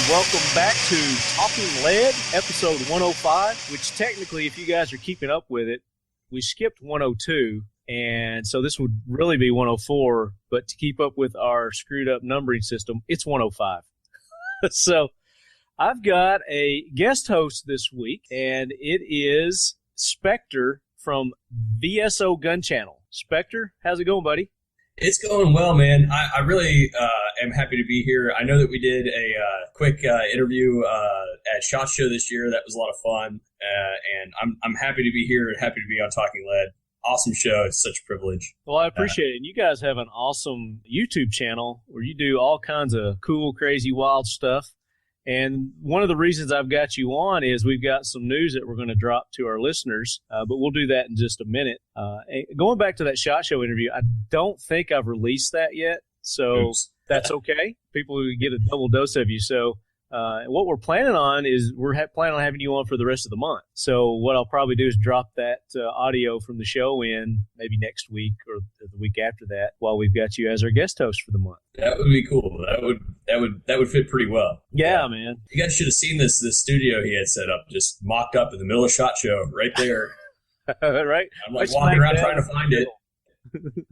welcome back to Talking Lead, episode 105, which technically, if you guys are keeping up with it, we skipped 102, and so this would really be 104, but to keep up with our screwed-up numbering system, it's 105. So I've got a guest host this week, and it is Spectre from VSO Gun Channel. Spectre, how's it going, buddy? It's going well, man. I really am happy to be here. I know that we did a quick interview at SHOT Show this year. That was a lot of fun, and I'm happy to be here and happy to be on Talking Lead. Awesome show. It's such a privilege. Well, I appreciate it. And you guys have an awesome YouTube channel where you do all kinds of cool, crazy, wild stuff. And one of the reasons I've got you on is we've got some news that we're going to drop to our listeners, but we'll do that in just a minute. Going back to that SHOT Show interview, I don't think I've released that yet, so Oops. That's okay. People who get a double dose of you. So what we're planning on is we're planning on having you on for the rest of the month. So what I'll probably do is drop that audio from the show in maybe next week or the week after that while we've got you as our guest host for the month. That would be cool. That would fit pretty well. Yeah, man. You guys should have seen this studio he had set up, just mocked up in the middle of SHOT Show right there. Right. I'm like walking around trying to find it.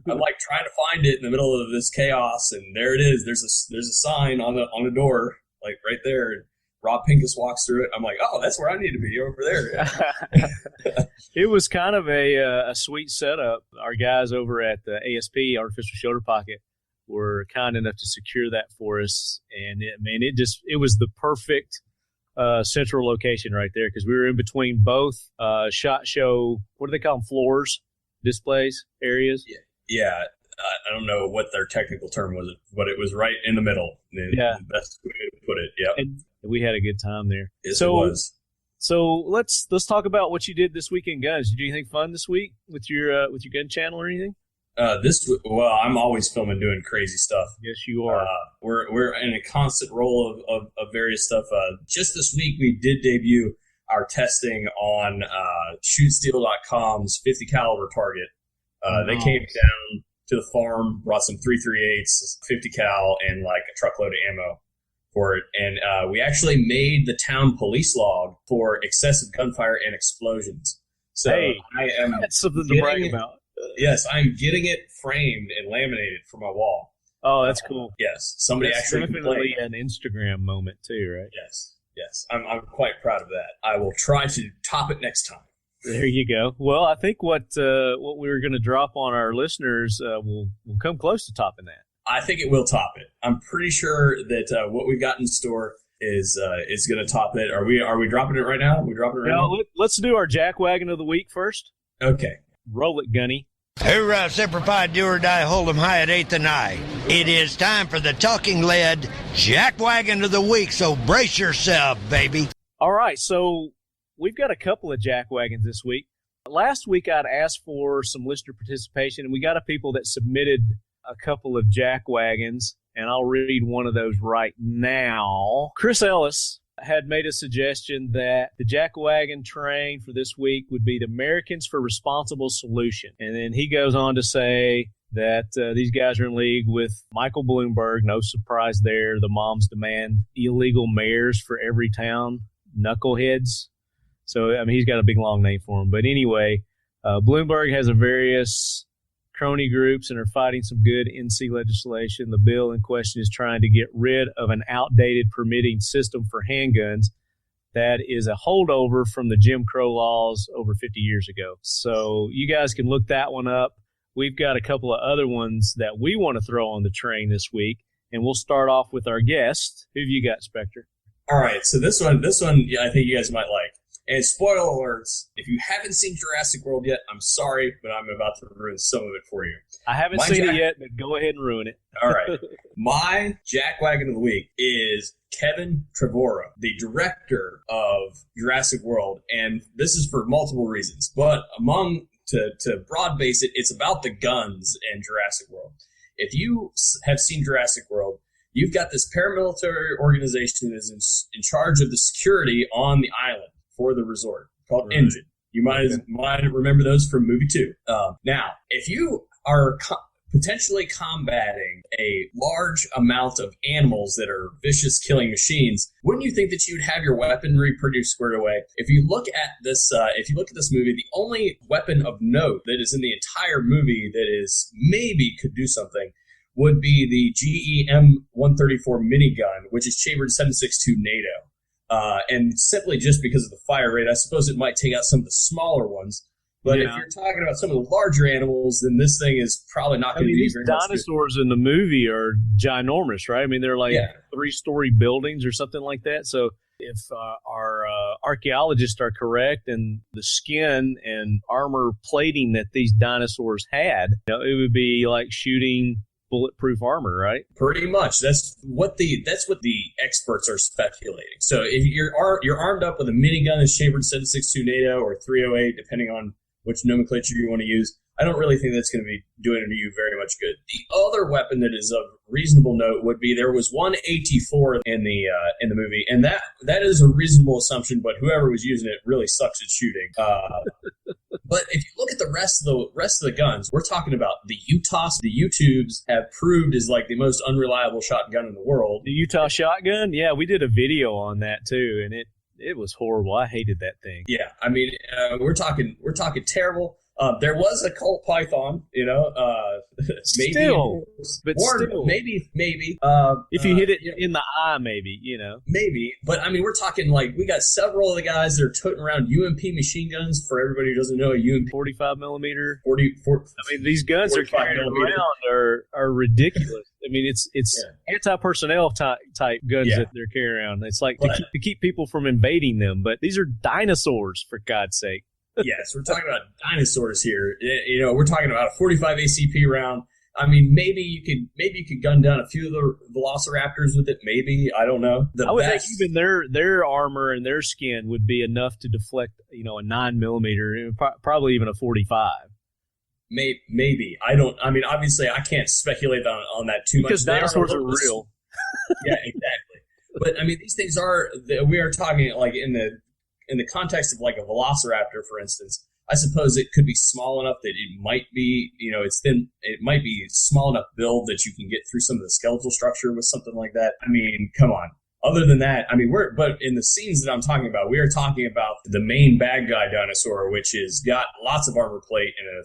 I'm like trying to find it in the middle of this chaos, and there it is. There's a sign on the door, like right there. Rob Pincus walks through it. I'm like, oh, that's where I need to be, over there. It was kind of a sweet setup. Our guys over at the ASP, Artificial Shoulder Pocket, were kind enough to secure that for us, and it was the perfect central location right there because we were in between both SHOT Show. What do they call them? Floors, displays, areas. Yeah. I don't know what their technical term was, but it was right in the middle. Yeah, the best way to put it. Yeah, and we had a good time there. Yes, it was. So let's talk about what you did this week in guns. Did you do anything fun this week with your gun channel or anything? I'm always filming, doing crazy stuff. Yes, you are. We're in a constant roll of various stuff. Just this week, we did debut our testing on ShootSteel.com's 50 caliber target. They came down to the farm, brought some 338s, 50 cal, and like a truckload of ammo for it. And we actually made the town police log for excessive gunfire and explosions. So that's something to brag about. Yes, I'm getting it framed and laminated for my wall. Oh, that's cool. Yes, somebody that's actually definitely an Instagram moment too, right? Yes. I'm quite proud of that. I will try to top it next time. There you go. Well, I think what we were going to drop on our listeners will come close to topping that. I think it will top it. I'm pretty sure that what we've got in store is going to top it. Are we dropping it right now? Let's do our jackwagon of the week first. Okay. Roll it, Gunny. Hoorah, Semper Fi, do or die, hold 'em high at 8th and I. It is time for the Talking Lead jackwagon of the week, so brace yourself, baby. All right, so we've got a couple of jackwagons this week. Last week, I'd asked for some listener participation, and we got a people that submitted a couple of jackwagons, and I'll read one of those right now. Chris Ellis had made a suggestion that the jackwagon train for this week would be the Americans for Responsible Solution. And then he goes on to say that these guys are in league with Michael Bloomberg. No surprise there. The moms demand illegal mayors for every town. Knuckleheads. So, I mean, he's got a big, long name for him. But anyway, Bloomberg has a various crony groups and are fighting some good NC legislation. The bill in question is trying to get rid of an outdated permitting system for handguns that is a holdover from the Jim Crow laws over 50 years ago. So you guys can look that one up. We've got a couple of other ones that we want to throw on the train this week, and we'll start off with our guest. Who have you got, Spectre? All right, so this one, I think you guys might like. And spoiler alerts, if you haven't seen Jurassic World yet, I'm sorry, but I'm about to ruin some of it for you. I haven't seen it yet, but go ahead and ruin it. All right. My jackwagon of the week is Kevin Trevorrow, the director of Jurassic World. And this is for multiple reasons. But to broad base it, it's about the guns in Jurassic World. If you have seen Jurassic World, you've got this paramilitary organization that is in charge of the security on the island for the resort called Engine. You might remember those from movie 2. Now, if you are potentially combating a large amount of animals that are vicious killing machines, wouldn't you think that you'd have your weaponry pretty squared away? If you look at this movie, the only weapon of note that is in the entire movie that is maybe could do something would be the GEM 134 minigun, which is chambered 7.62 NATO. And simply just because of the fire rate, I suppose it might take out some of the smaller ones. But if you're talking about some of the larger animals, then this thing is probably not going to be very much. These dinosaurs in the movie are ginormous, right? I mean, they're like 3-story buildings or something like that. So if our archaeologists are correct, and the skin and armor plating that these dinosaurs had, it would be like shooting bulletproof armor, right? Pretty much. That's what the experts are speculating. So if you're armed up with a minigun that's chambered 7.62 NATO or 308, depending on which nomenclature you want to use, I don't really think that's going to be doing you very much good. The other weapon that is of reasonable note would be there was one AT-4 in the movie, and that is a reasonable assumption, but whoever was using it really sucks at shooting. But if you look at the rest of the guns, we're talking about the UTOS. The U-tubes have proved is like the most unreliable shotgun in the world. The Utah shotgun? Yeah, we did a video on that too, and it was horrible. I hated that thing. Yeah, I mean, we're talking terrible. There was a Colt Python, maybe. Still. Maybe. If you hit it in the eye, maybe, Maybe. But, I mean, we're talking like we got several of the guys that are toting around UMP machine guns. For everybody who doesn't know, a UMP. 45 millimeter. 40. I mean, these guns are carried around are ridiculous. I mean, it's anti-personnel type guns that they're carrying around. It's like to keep people from invading them. But these are dinosaurs, for God's sake. Yes, we're talking about dinosaurs here. We're talking about a 45 ACP round. I mean, maybe you could gun down a few of the velociraptors with it. Maybe, I don't know. I would think even their armor and their skin would be enough to deflect, a 9mm, probably even a 45. Maybe. I mean, obviously, I can't speculate on that too much. Because dinosaurs are real. Yeah, exactly. But I mean, these things we are talking like in the context of like a velociraptor, for instance. I suppose it could be small enough that it might be, it's thin. It might be small enough build that you can get through some of the skeletal structure with something like that. I mean, come on. Other than that, I mean, but in the scenes that I'm talking about, we are talking about the main bad guy dinosaur, which has got lots of armor plate, and a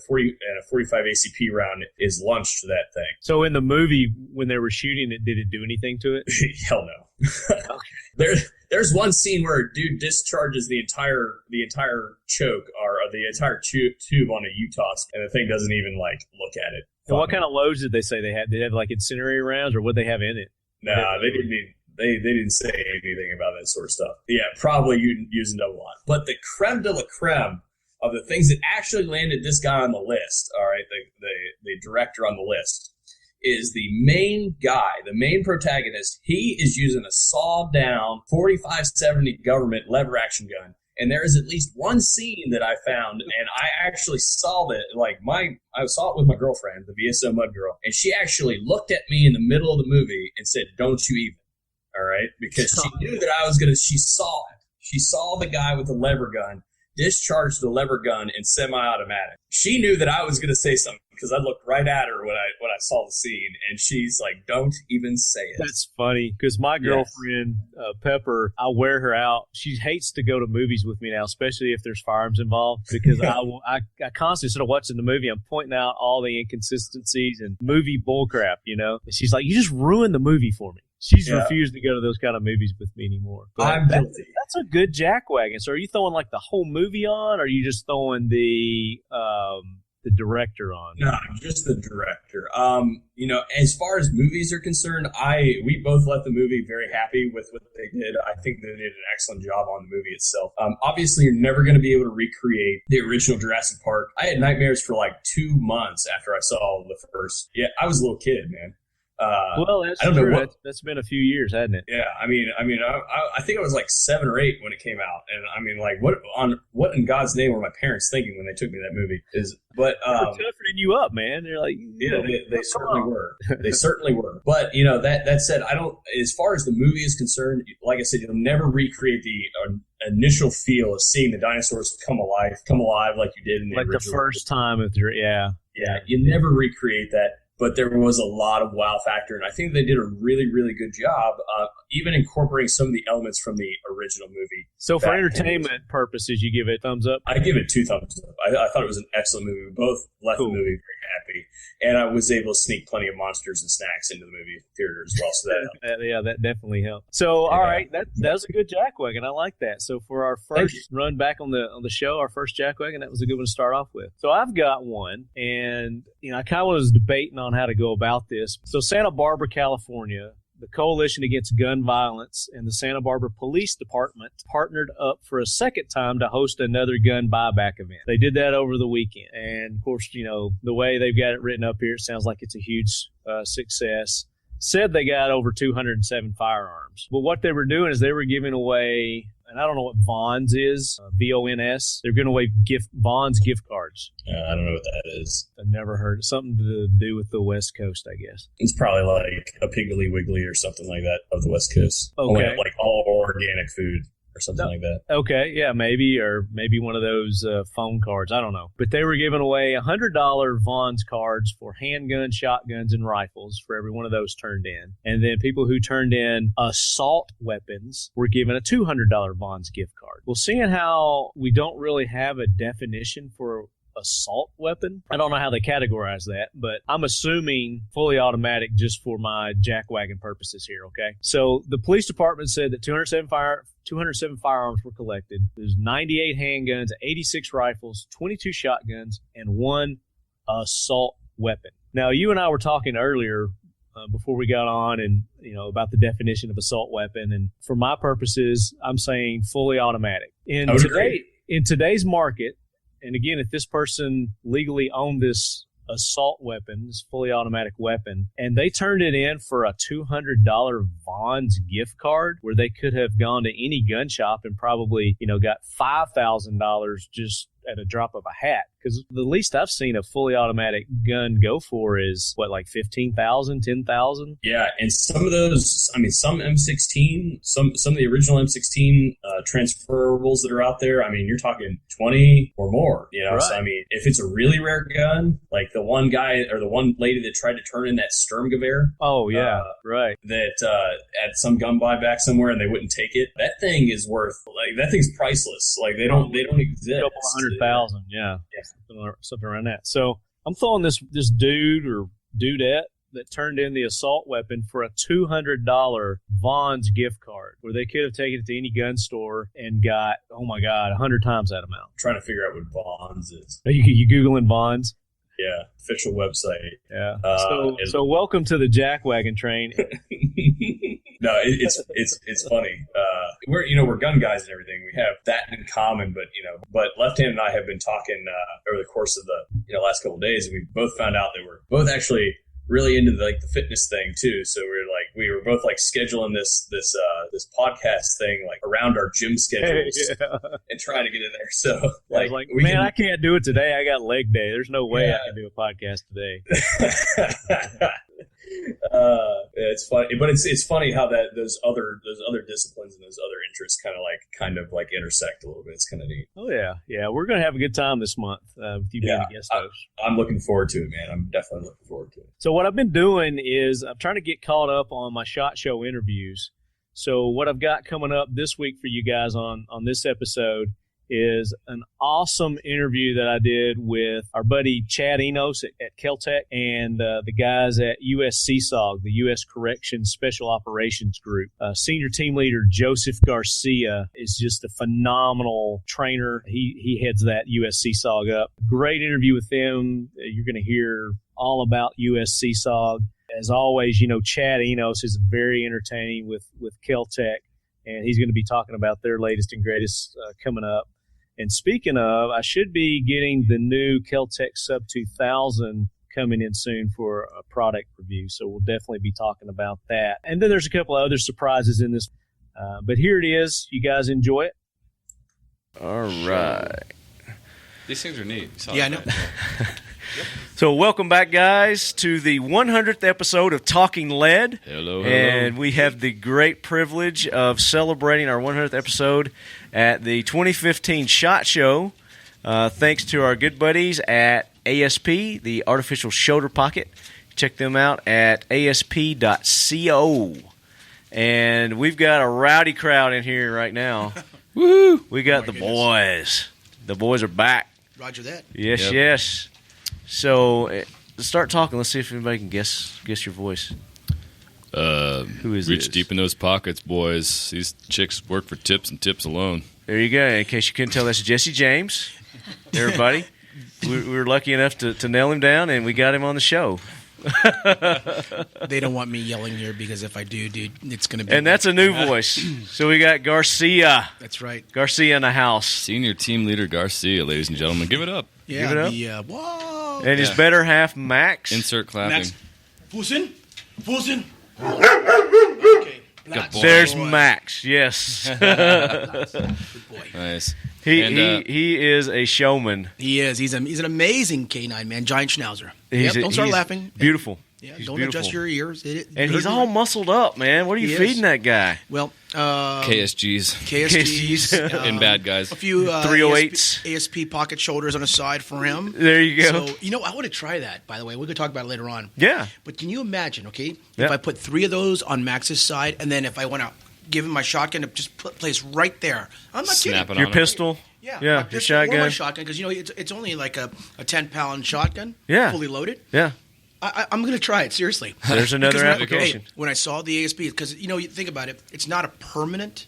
45 ACP round is launched to that thing. So in the movie, when they were shooting it, did it do anything to it? Hell no. Okay. There's one scene where a dude discharges the entire choke or the entire tube on a UTOS, and the thing doesn't even look at it. And what kind of loads did they say they had? Did they have like incendiary rounds, or what did they have in it? Nah, they didn't. They didn't say anything about that sort of stuff. Yeah, probably using double on. But the creme de la creme of the things that actually landed this guy on the list, all right, the director on the list, is the main guy, the main protagonist. He is using a sawed-down 45-70 government lever-action gun. And there is at least one scene that I found, and I actually saw that, I saw it with my girlfriend, the VSO Mud Girl, and she actually looked at me in the middle of the movie and said, "Don't you even." All right, because she knew that she saw it. She saw the guy with the lever gun discharge the lever gun in semi-automatic. She knew that I was going to say something because I looked right at her when I saw the scene, and she's like, "Don't even say it." That's funny because my girlfriend, Pepper, I wear her out. She hates to go to movies with me now, especially if there's firearms involved, because I constantly sort of watching the movie. I'm pointing out all the inconsistencies and movie bullcrap, And she's like, "You just ruined the movie for me." She's refused to go to those kind of movies with me anymore. But I'm guilty. That's a good jackwagon. So are you throwing the whole movie on, or are you just throwing the director on? No, just the director. As far as movies are concerned, we both left the movie very happy with what they did. I think they did an excellent job on the movie itself. Obviously, you're never going to be able to recreate the original Jurassic Park. I had nightmares for 2 months after I saw the first. Yeah, I was a little kid, man. Well, that's true. That's been a few years, hasn't it? Yeah, I think I was 7 or 8 when it came out, and I mean, what in God's name were my parents thinking when they took me to that movie? They're toughening you up, man. They're like, they certainly were. They certainly were. But that said, I don't. As far as the movie is concerned, like I said, you'll never recreate the initial feel of seeing the dinosaurs come alive like you did in the original. The first time with your you never recreate that. but there was a lot of wow factor, and I think they did a really, really good job, even incorporating some of the elements from the original movie. So for entertainment purposes, you give it a thumbs up? I give it 2 thumbs up. I thought it was an excellent movie. We both left the movie very happy, and I was able to sneak plenty of monsters and snacks into the movie theater as well. So that yeah, that definitely helped. So all right, that was a good jackwagon. I like that. So for our first run back on the show, our first jackwagon, that was a good one to start off with. So I've got one, and I kind of was debating on how to go about this. So Santa Barbara, California, the Coalition Against Gun Violence and the Santa Barbara Police Department partnered up for a second time to host another gun buyback event. They did that over the weekend. And, of course, the way they've got it written up here, it sounds like it's a huge success. Said they got over 207 firearms. But what they were doing is they were giving away, and I don't know what Vons is, VONS. They're giving away Vons gift cards. I don't know what that is. I've never heard. Something to do with the West Coast, I guess. It's probably like a Piggly Wiggly or something like that of the West Coast. Okay. Like all organic food or something like that. Okay, yeah, maybe one of those phone cards. I don't know. But they were giving away $100 Vons cards for handguns, shotguns, and rifles for every one of those turned in. And then people who turned in assault weapons were given a $200 Vons gift card. Well, seeing how we don't really have a definition for assault weapon, I don't know how they categorize that, but I'm assuming fully automatic just for my jackwagon purposes here, okay? So the police department said that 207 firearms were collected. There's 98 handguns, 86 rifles, 22 shotguns, and 1 assault weapon. Now, you and I were talking earlier before we got on and, about the definition of assault weapon. And for my purposes, I'm saying fully automatic. In today's market, and again, if this person legally owned this assault weapon, this fully automatic weapon, and they turned it in for a $200 Vons gift card where they could have gone to any gun shop and probably, got $5,000 just at a drop of a hat. Because the least I've seen a fully automatic gun go for is, like $15,000, $10,000? Yeah, and some of those, some M16, some of the original M16 transferables that are out there, you're talking 20 or more, Right. So, if it's a really rare gun, like the one guy or the one lady that tried to turn in that Sturmgewehr. Oh, yeah, right. That at some gun buyback somewhere and they wouldn't take it. That thing is worth, that thing's priceless. Like, they don't exist. A couple $100,000, yeah. Something around that. So I'm throwing this dude or dudette that turned in the assault weapon for a $200 Vons gift card where they could have taken it to any gun store and got, 100 times that amount. I'm trying to figure out what Vons is. Are you Googling Vons? Yeah, official website. Yeah. So welcome to the jackwagon train. No, it's funny. We're gun guys and everything. We have that in common, but Left Hand and I have been talking over the course of the last couple of days, and we both found out that we're both actually really into the fitness thing too. So we were both scheduling this podcast thing around our gym schedules and trying to get in there. So I can't do it today. I got leg day. There's no way I can do a podcast today. It's funny, but it's funny how those other disciplines and those other interests kind of intersect a little bit. It's kind of neat. Oh yeah. We're gonna have a good time this month with you being a guest host. I'm looking forward to it, man. I'm definitely looking forward to it. So what I've been doing is I'm trying to get caught up on my SHOT Show interviews. So what I've got coming up this week for you guys on this episode is an awesome interview that I did with our buddy Chad Enos at Keltec and the guys at US CSOG, the U.S. Corrections Special Operations Group. Senior team leader Joseph Garcia is just a phenomenal trainer. He heads that US CSOG up. Great interview with them. You're going to hear all about US CSOG. As always, Chad Enos is very entertaining with Keltec, and he's going to be talking about their latest and greatest coming up. And speaking of, I should be getting the new Keltec Sub 2000 coming in soon for a product review, so we'll definitely be talking about that. And then there's a couple of other surprises in this, but here it is. You guys enjoy it? All right. These things are neat. Yeah, I know. So welcome back, guys, to the 100th episode of Talking Lead. Hello. And we have the great privilege of celebrating our 100th episode at the 2015 SHOT Show, thanks to our good buddies at ASP, the Artificial Shoulder Pocket. check them out at asp.co. And we've got a rowdy crowd in here right now. Woo! We got the boys. The boys are back. Roger that. Yes, yes. So let's start talking. Let's see if anybody can guess your voice. Who is Reach this? deep in those pockets, boys. These chicks work for tips and tips alone. There you go. In case you couldn't tell, that's Jesse James. Everybody. We were lucky enough to nail him down, and we got him on the show. They don't want me yelling here because if I do, dude, it's going to be... And that's a new voice. So we got Garcia. That's right. Garcia in the house. Senior team leader Garcia, ladies and gentlemen. Give it up. Yeah, Give it up. Whoa. And his better half, Max. Insert clapping. Max. Fusen. Okay. Good boy. There's Max. Yes. Good boy. Nice. He is a showman. He is. He's an amazing canine, man. Giant schnauzer. Don't start laughing. Beautiful. Yeah, he's don't beautiful. adjust your ears. And he's all muscled up, man. What are you feeding that guy? Well, KSGs. And bad guys. A few 308s. ASP pocket shoulders on the side for him. There you go. So, I want to try that, by the way. We could talk about it later on. Yeah. But can you imagine, okay, Yeah. if I put 3 of those on Max's side, and then if I want to give him my shotgun, to just place right there. I'm not Snap kidding. it Your on pistol. Yeah, Yeah, my your pistol or shotgun. my shotgun, because it's only like a 10-pound shotgun, Yeah. fully loaded. Yeah. I'm going to try it, seriously. There's another Because application. when I saw the ASP, because, you think about it, it's not a permanent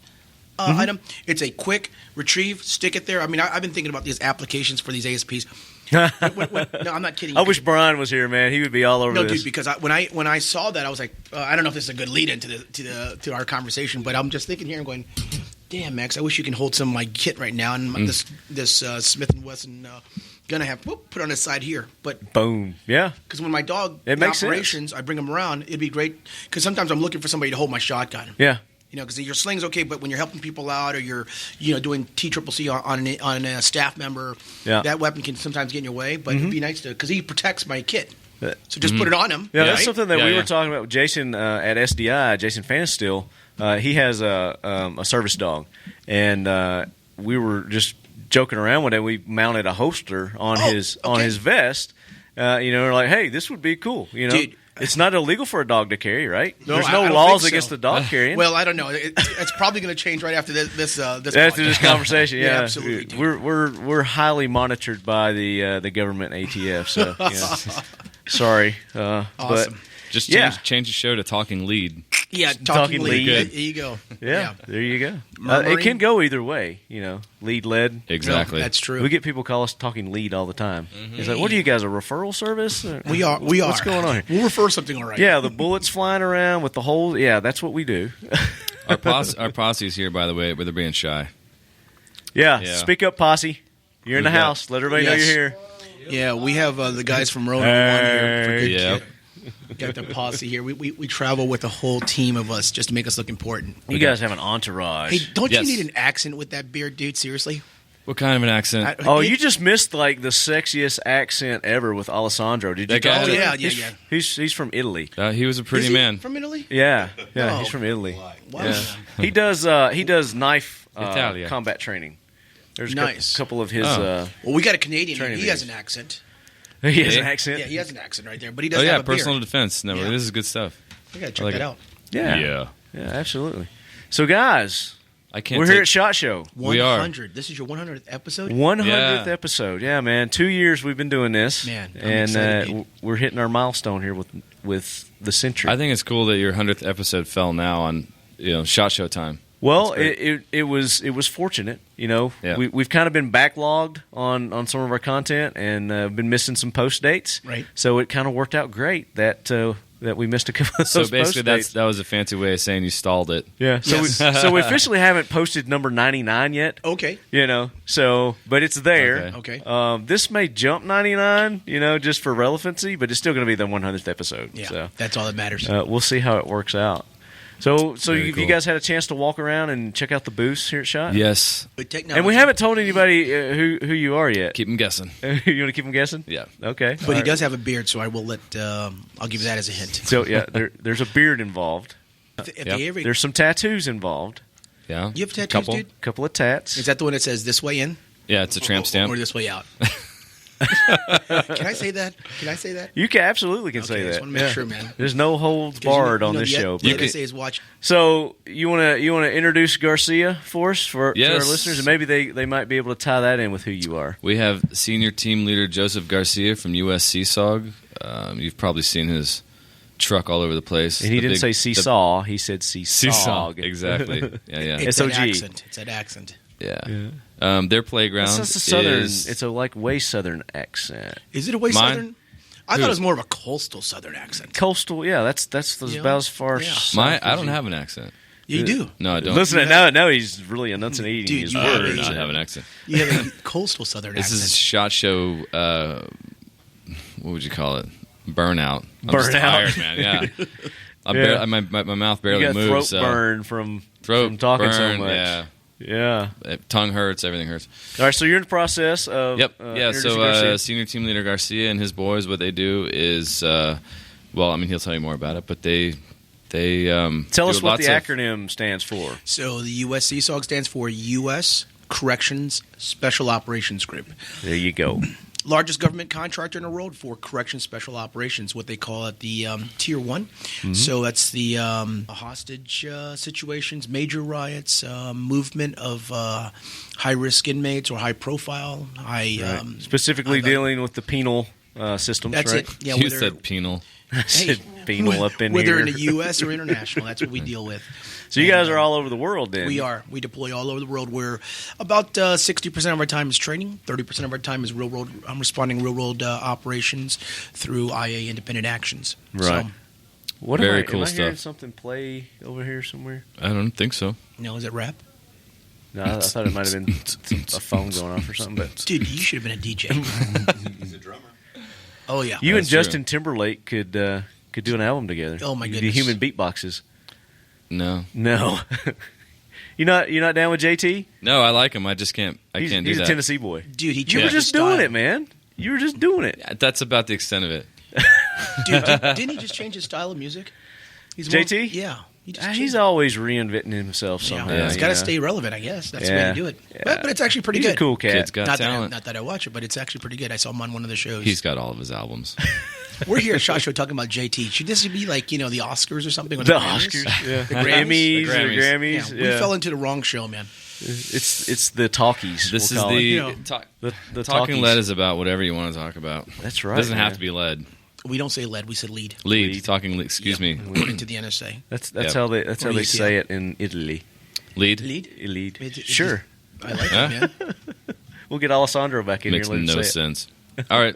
item. It's a quick retrieve, stick it there. I mean, I've been thinking about these applications for these ASPs. No, I'm not kidding. I wish Brian was here, man. He would be all over No, this. dude, because when I saw that, I was like, I don't know if this is a good lead into to our conversation, but I'm just thinking here and going, damn, Max, I wish you can hold some of my kit right now, and this Smith & Wesson gun I have, put on the side here. But Boom. Yeah. because when my dog It in makes operations, I bring him around. It'd be great because sometimes I'm looking for somebody to hold my shotgun. Yeah. Because your sling's okay, but when you're helping people out or you're, doing TCCC on a staff member, that weapon can sometimes get in your way. But it'd be nice to, because he protects my kit. So just put it on him. Yeah, that's right? something that we were talking about with Jason at SDI, Jason Fanstill. He has a service dog, and we were just joking around one day. We mounted a holster on his vest. We're like, hey, this would be cool. Dude, it's not illegal for a dog to carry, right? No, There's I no don't laws think so. against the dog carrying. Well, I don't know. It's probably going to change right after this after podcast. this conversation, yeah, absolutely. Dude. We're highly monitored by the government ATF. So sorry, Awesome. but Just Yeah. change the show to Talking Lead. Yeah, Talking talking lead. lead. There you go. yeah, there you go. It Murmuring. can go either way, lead led. Exactly. No, that's true. We get people call us Talking Lead all the time. It's like, what are you guys, a referral service? We are. What's going on here? We'll refer something all right. Yeah, the bullets flying around with the holes. Yeah, that's what we do. Our posse's here, by the way, but they're being shy. Yeah, Yeah. speak up, posse. You're in the We got- house. Let everybody know Yes. you're here. Yeah, we have the guys from Rona 1 here for good Yeah. kit. Got the posse here. We travel with a whole team of us just to make us look important. You guys have an entourage. Hey, don't Yes. you need an accent with that beard, dude? Seriously? What kind of an accent? Oh, you just missed the sexiest accent ever with Alessandro. Did you? That guy- talk to him? Yeah. He's from Italy. He was a pretty Is he man. from Italy? Yeah, Oh. he's from Italy. Wow. Yeah. He does knife Italia. combat training. There's Nice. a couple of his. Oh. Well, we got a Canadian. Training He has videos. an accent. He has an Yeah. accent. Yeah, he has an accent right there, but he Oh doesn't yeah, have a personal beard. defense. No, Yeah. this is good stuff. I gotta check like that it. out. Yeah, absolutely. So, guys, I can't. we're here at SHOT Show. We are. 100. This is your 100th episode? 100th Yeah. episode. Yeah, man. 2 years we've been doing this, Man, I'm and excited, dude. we're hitting our milestone here with the century. I think it's cool that your 100th episode fell now on SHOT Show time. Well, That's it was fortunate, Yeah. We've kind of been backlogged on some of our content and been missing some post dates. Right. So it kind of worked out great that we missed a couple of So those basically, post dates. that was a fancy way of saying you stalled it. Yeah. So Yes. so we officially haven't posted number 99 yet. Okay. So but it's there. Okay. This may jump 99, just for relevancy, but it's still going to be the 100th episode. Yeah, So that's all that matters. we'll see how it works out. So Very you cool. guys had a chance to walk around and check out the booths here at SHOT? Yes. But technology, And we haven't told anybody who you are yet. Keep them guessing. You want to keep them guessing? Yeah. Okay. But he does have a beard, so I will let. I'll give you that as a hint. So yeah, there's a beard involved. If Yep. they ever, There's some tattoos involved. Yeah. you have tattoos, Couple. dude? Couple of tats. Is that the one that says this way in Yeah, it's a tramp stamp. or this way out? Can I say that? You can absolutely can Okay, say I that. just want to make sure, man. There's no holds barred on this show. The NSA is watching. So you want to introduce Garcia for us to our Yes. listeners, and maybe they might be able to tie that in with who you are. We have senior team leader Joseph Garcia from US CSOG. You've probably seen his truck all over the place. And he didn't say seesaw; he said seesawg. Exactly. Yeah. It's SOG. that accent. It's that accent. Yeah. Their playground It's a southern. is... It's a way southern accent. Is it a way Mine? southern? I thought it was more of a coastal southern accent. Coastal, yeah. That's Yeah. about as far. Yeah. south I as don't you- have an accent. You do. No, I don't. Listen, now he's really enunciating Dude, his you I have words. do not have an accent. You have a coastal southern This accent. is SHOT Show, what would you call it? Burnout. I'm just Burnout. tired, man. Yeah. Yeah. My mouth You barely got moves. throat so. burn from Throat talking so burn, much. Yeah. Yeah. Tongue hurts. Everything hurts. All right, so you're in the process of Yep. introducing So Garcia. senior team leader Garcia and his boys, what they do is, he'll tell you more about it, but they Tell us do what the lots of- acronym stands for. So the U.S. CSOG stands for U.S. Corrections Special Operations Group. There you go. Largest government contractor in the world for corrections special operations, what they call it the Tier 1. Mm-hmm. So that's the hostage situations, major riots, movement of high-risk inmates or high-profile. Specifically dealing with the penal systems, That's right? it. Yeah, you whether- said penal. I said penal up in whether here. in the U.S. or international, that's what we deal with. So you guys are all over the world then? We are. We deploy all over the world. We're about 60% of our time is training. 30% of our time is real world. I'm responding real world operations through IA independent actions. Right. So, What Very am cool I hearing stuff. something play over here somewhere? I don't think so. is it rap? No, I thought it might have been a phone going off or something. But Dude, you should have been a DJ. He's a drummer. Oh yeah. you and That's true. Justin Timberlake could do an album together. Oh, my You could goodness. do human beatboxes. No. No, you're not down with JT? No, I like him. I just can't. I He's can't do a that. Tennessee boy. Dude, he You changed were his just doing style. it, man. You were just doing it. Yeah, that's about the extent of it. Dude, didn't he just change his style of music? He's JT? Yeah. He just He's changed- always reinventing himself somehow. Yeah, he's you got to know? stay relevant, I guess. That's the Yeah. way to do it. Yeah. But it's actually pretty He's good. a cool cat. Kid's got not talent. that I watch it, but it's actually pretty good. I saw him on one of the shows. He's got all of his albums. We're here at SHOT Show talking about JT. Should this be like, the Oscars or something? or The Grammys? Oscars, yeah. The The Grammys? Emmys, The the Grammys. Grammys. Yeah, we fell into the wrong show, man. It's the talkies. This we'll is call the, it. You know, the talking talkies. lead is about whatever you want to talk about. That's right. It doesn't man. have to be lead. We don't say lead, we said lead. Lead. Talking lead. Excuse me. According to the NSA. That's Yep. how they Or say ETL. it in Italy. Lead. Lead? Lead. Sure. I like Huh? it, man. We'll get Alessandro back in Makes here and let no him say it. sense. All right.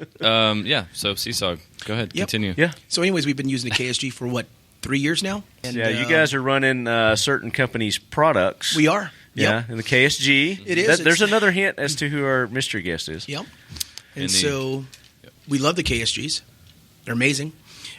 Yeah. So Seesaw. Go ahead. Yep. Continue. Yeah. So anyways, we've been using the KSG for, 3 years now? And, Yeah, you guys are running certain companies' products. We are. Yeah, Yep. and the KSG. It is. There's It's- another hint as to who our mystery guest is. Yep. And Indeed. so we love the KSGs. They're amazing.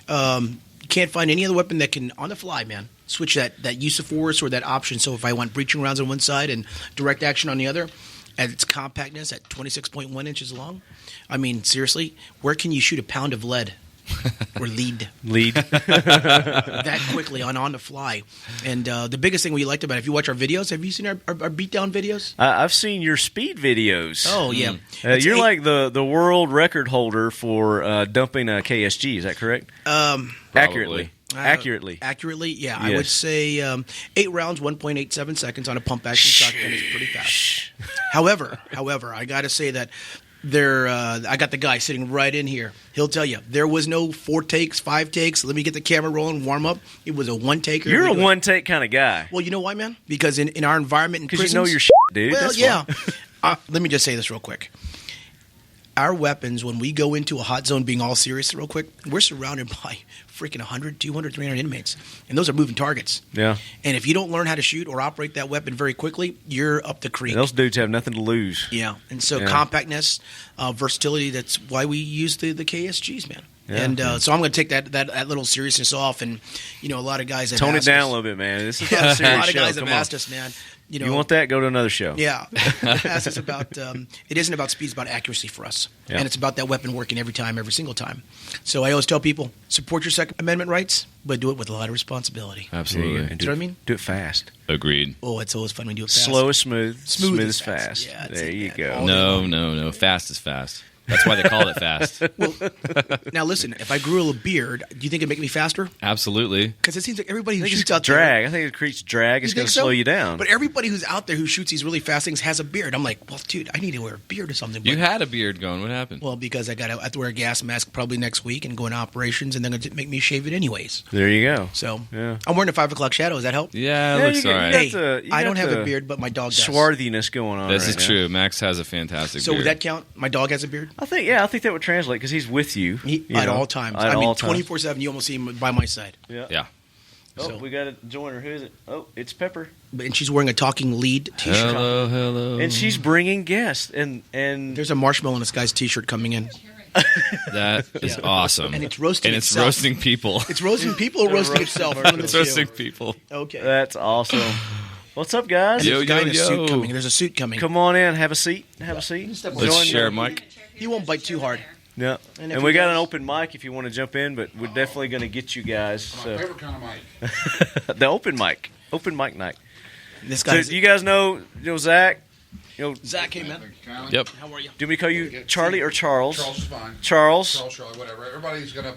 You can't find any other weapon that can, on the fly, man, switch that use of force or that option. So if I want breaching rounds on one side and direct action on the other, at its compactness at 26.1 inches long, I mean, seriously, where can you shoot a pound of lead or lead Lead. that quickly on the fly? And the biggest thing we liked about it, if you watch our videos, have you seen our beatdown videos? I've seen your speed videos. Oh, yeah. It's You're eight- like the world record holder for dumping a KSG. Is that correct? Accurately. Accurately, yeah. I Yes. would say 8 rounds, 1.87 seconds on a pump action shotgun is pretty fast. However, I got to say that I got the guy sitting right in here. He'll tell you there was no 4 takes, 5 takes. Let me get the camera rolling, warm up. It was a 1 taker. You're a one take kind of guy. Well, you know why, man? Because in our environment in Because prisons, you know your dude. Well, That's yeah. why. Let me just say this real quick. Our weapons, when we go into a hot zone, being all serious real quick, we're surrounded by freaking 100, 200, 300 inmates. And those are moving targets. Yeah. And if you don't learn how to shoot or operate that weapon very quickly, you're up the creek. And those dudes have nothing to lose. Yeah. And so Yeah. compactness, versatility, that's why we use the KSGs, man. Yeah. And so I'm going to take that little seriousness off. And, a lot of guys have Tone it asked down us- a little bit, man. This is Yeah, not a a serious lot of show. guys Come have on. asked us, man. You want that? Go to another show. Yeah. Asked us about it isn't about speed, it's about accuracy for us. Yeah. And it's about that weapon working every time, every single time. So I always tell people, support your Second Amendment rights, but do it with a lot of responsibility. Absolutely. And Do you know what I mean? Do it fast. Agreed. Oh, it's always fun when we do it fast. Slow is smooth. Smooth is is fast. fast. Yeah, that's there it, you man. go. All No. Fast is fast. That's why they call it fast. Well, now listen, if I grew a beard, do you think it'd make me faster? Absolutely. Because it seems like everybody who I think shoots it's out there. drag. I think it creates drag. It's You going think to slow you down. But everybody who's out there who shoots these really fast things has a beard. I'm like, well, dude, I need to wear a beard or something. You But- had a beard going. What happened? Well, because I have to wear a gas mask probably next week and go into operations, and they're going to make me shave it anyways. There you go. So Yeah. I'm wearing a 5 o'clock shadow. Does that help? Yeah, it Yeah, looks you all got- right. you got- Hey, you I don't got have the a beard, but my dog does. Swarthiness going on. This right is now. true. Max has a fantastic So beard. would that count? My dog has a beard? I think that would translate because he's with you, At all times. At I mean, all times. 24/7. You almost see him by my side. Yeah. Oh, So- we got a joiner. Who is it? Oh, it's Pepper, And she's wearing a talking lead T-shirt. Hello, hello. and she's bringing guests. And There's a marshmallow in this guy's T-shirt coming in. That is awesome. And it's roasting And it's itself. roasting people. It's roasting people or roasting itself? One of the It's two. roasting people. Okay. that's awesome. What's up, guys? Yo, There's a guy in a yo. suit coming. There's a suit coming. Come on in. Have a seat. Have a seat. Step Let's Join share, me. Mike. He won't bite too hard. Yeah, And and, if we you got guys- an open mic if you want to jump in, but we're definitely going to get you guys. My So. favorite kind of mic. The open mic night. This So guy's you guys know Zach. Zach came in. Kylie? Yep. How are you? Do we call you Charlie or Charles? Charles is fine. Charles. Charlie, whatever. Everybody's going to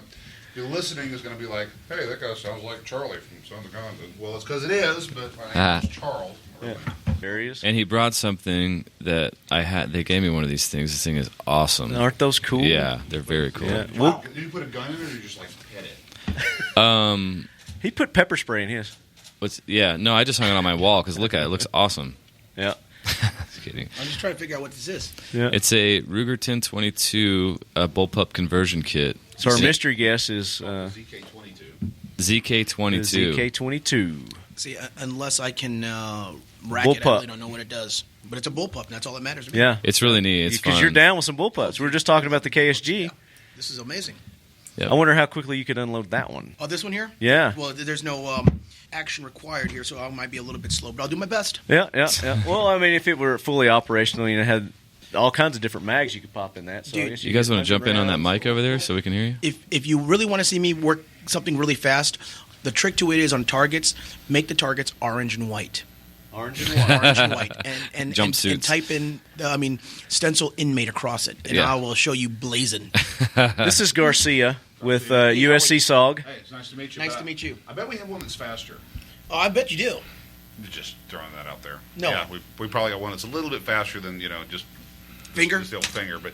be listening is going to be like, hey, that guy sounds like Charlie from Sons of Guns. Well, it's because it is, but my name is Charles. Yeah. There he is. And he brought something that I had. They gave me one of these things. This thing is awesome. Aren't those cool? Yeah, they're very cool. Yeah. Wow. Did you put a gun in it or you just like pet it? He put pepper spray in his. No, I just hung it on my wall because look at it. It looks awesome. Yeah. Just kidding. I'm just trying to figure out what this is. Yeah. It's a Ruger 1022 bullpup conversion kit. So our mystery guest is ZK22. ZK22. ZK22. See, unless I can rack Bullpup. it, I really don't know what it does. But it's a bullpup, and that's all that matters to me. Yeah. It's really neat. It's Because fun. you're down with some bullpups. We were just talking about the KSG. This is amazing. Yep. I wonder how quickly you could unload that one. Oh, this one here? Yeah. Well, there's no action required here, so I might be a little bit slow, but I'll do my best. Yeah. Well, I mean, if it were fully operational, it had all kinds of different mags you could pop in that. So Dude, I guess You guys could want to jump in on that rounds. mic over there so we can hear you? If you really want to see me work something really fast, the trick to it is on targets, make the targets orange and white. Orange and white. Orange and white. And Jumpsuits. type in, stencil inmate across it, and Yeah. I will show you blazing. This is Garcia with USC SOG. Hey, it's nice to meet you. Nice but to meet you. I bet we have one that's faster. Oh, I bet you do. Just throwing that out there. No. Yeah, we probably got one that's a little bit faster than, just Finger? Just the old finger. But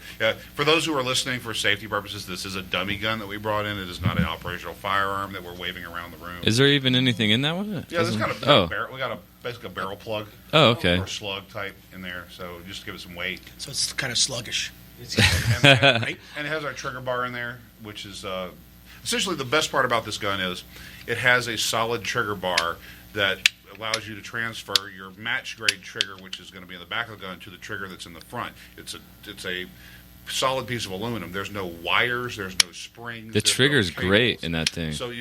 for those who are listening, for safety purposes, this is a dummy gun that we brought in. It is not an operational firearm that we're waving around the room. Is there even anything in that one? Yeah, there's got a Oh. barrel. We got basically a barrel plug. Oh, okay. Or a slug type in there. So just to give it some weight. So it's kind of sluggish. And it has our trigger bar in there, which is essentially the best part about this gun is it has a solid trigger bar that allows you to transfer your match grade trigger, which is going to be in the back of the gun, to the trigger that's in the front. It's a solid piece of aluminum. There's no wires. There's no springs. The there's trigger's no cables. great in that thing. So let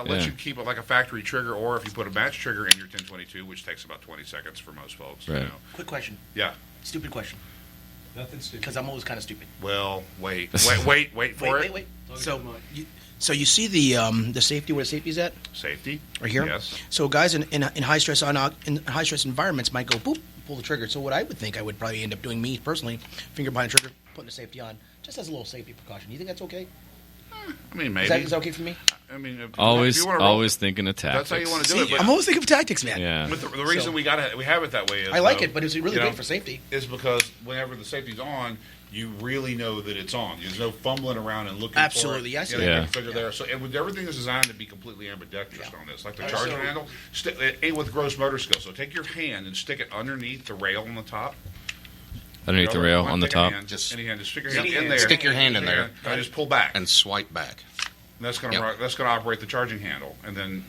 Yeah. you keep it like a factory trigger, or if you put a match trigger in your 1022, which takes about 20 seconds for most folks. Right. Quick question. Yeah. Stupid question. Nothing stupid. Because I'm always kind of stupid. Well, wait for it. Wait. So you see the safety where the safety's at Safety. right here. Yes. So guys in high stress environments might go boop, pull the trigger. So what I would think I would probably end up doing, me personally, finger behind the trigger, putting the safety on, just as a little safety precaution. You think that's okay? I mean, maybe. Is that okay for me? I mean, if Always, you wanna roll- always thinking of tactics. That's how you want to do it. But, I'm always thinking of tactics, man. Yeah. but the reason we have it that way is I like though, it, but it's really good for safety. Is because whenever the safety's on, you really know that it's on. There's no fumbling around and looking Absolutely, for it. yes. You know, Yeah. you can figure there. So everything is designed to be completely ambidextrous on this. Like the Right, charging so- handle, it ain't with gross motor skill. So take your hand and stick it underneath the rail on the top. Underneath the rail on the Take a top. hand, Just- any hand, just stick your hand in there. Stick your hand in there. And just pull back. and swipe back. And that's going Yep. to operate the charging handle, and then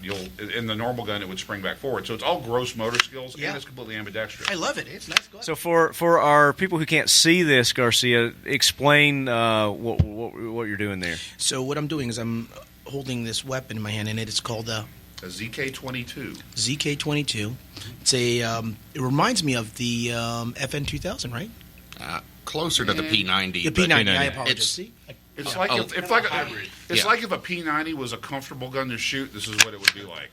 in the normal gun it would spring back forward. So it's all gross motor skills, Yeah. and it's completely ambidextrous. I love it. It's nice. Go ahead. So for our people who can't see this, Garcia, explain what you're doing there. So what I'm doing is I'm holding this weapon in my hand, and it is called A ZK22. ZK22. It's it reminds me of the FN 2000, right? Closer to the P90. The but P90. I P90. apologize. It's- See? It's like Oh, if like a, it's Yeah. like if a P90 was a comfortable gun to shoot. This is what it would be like.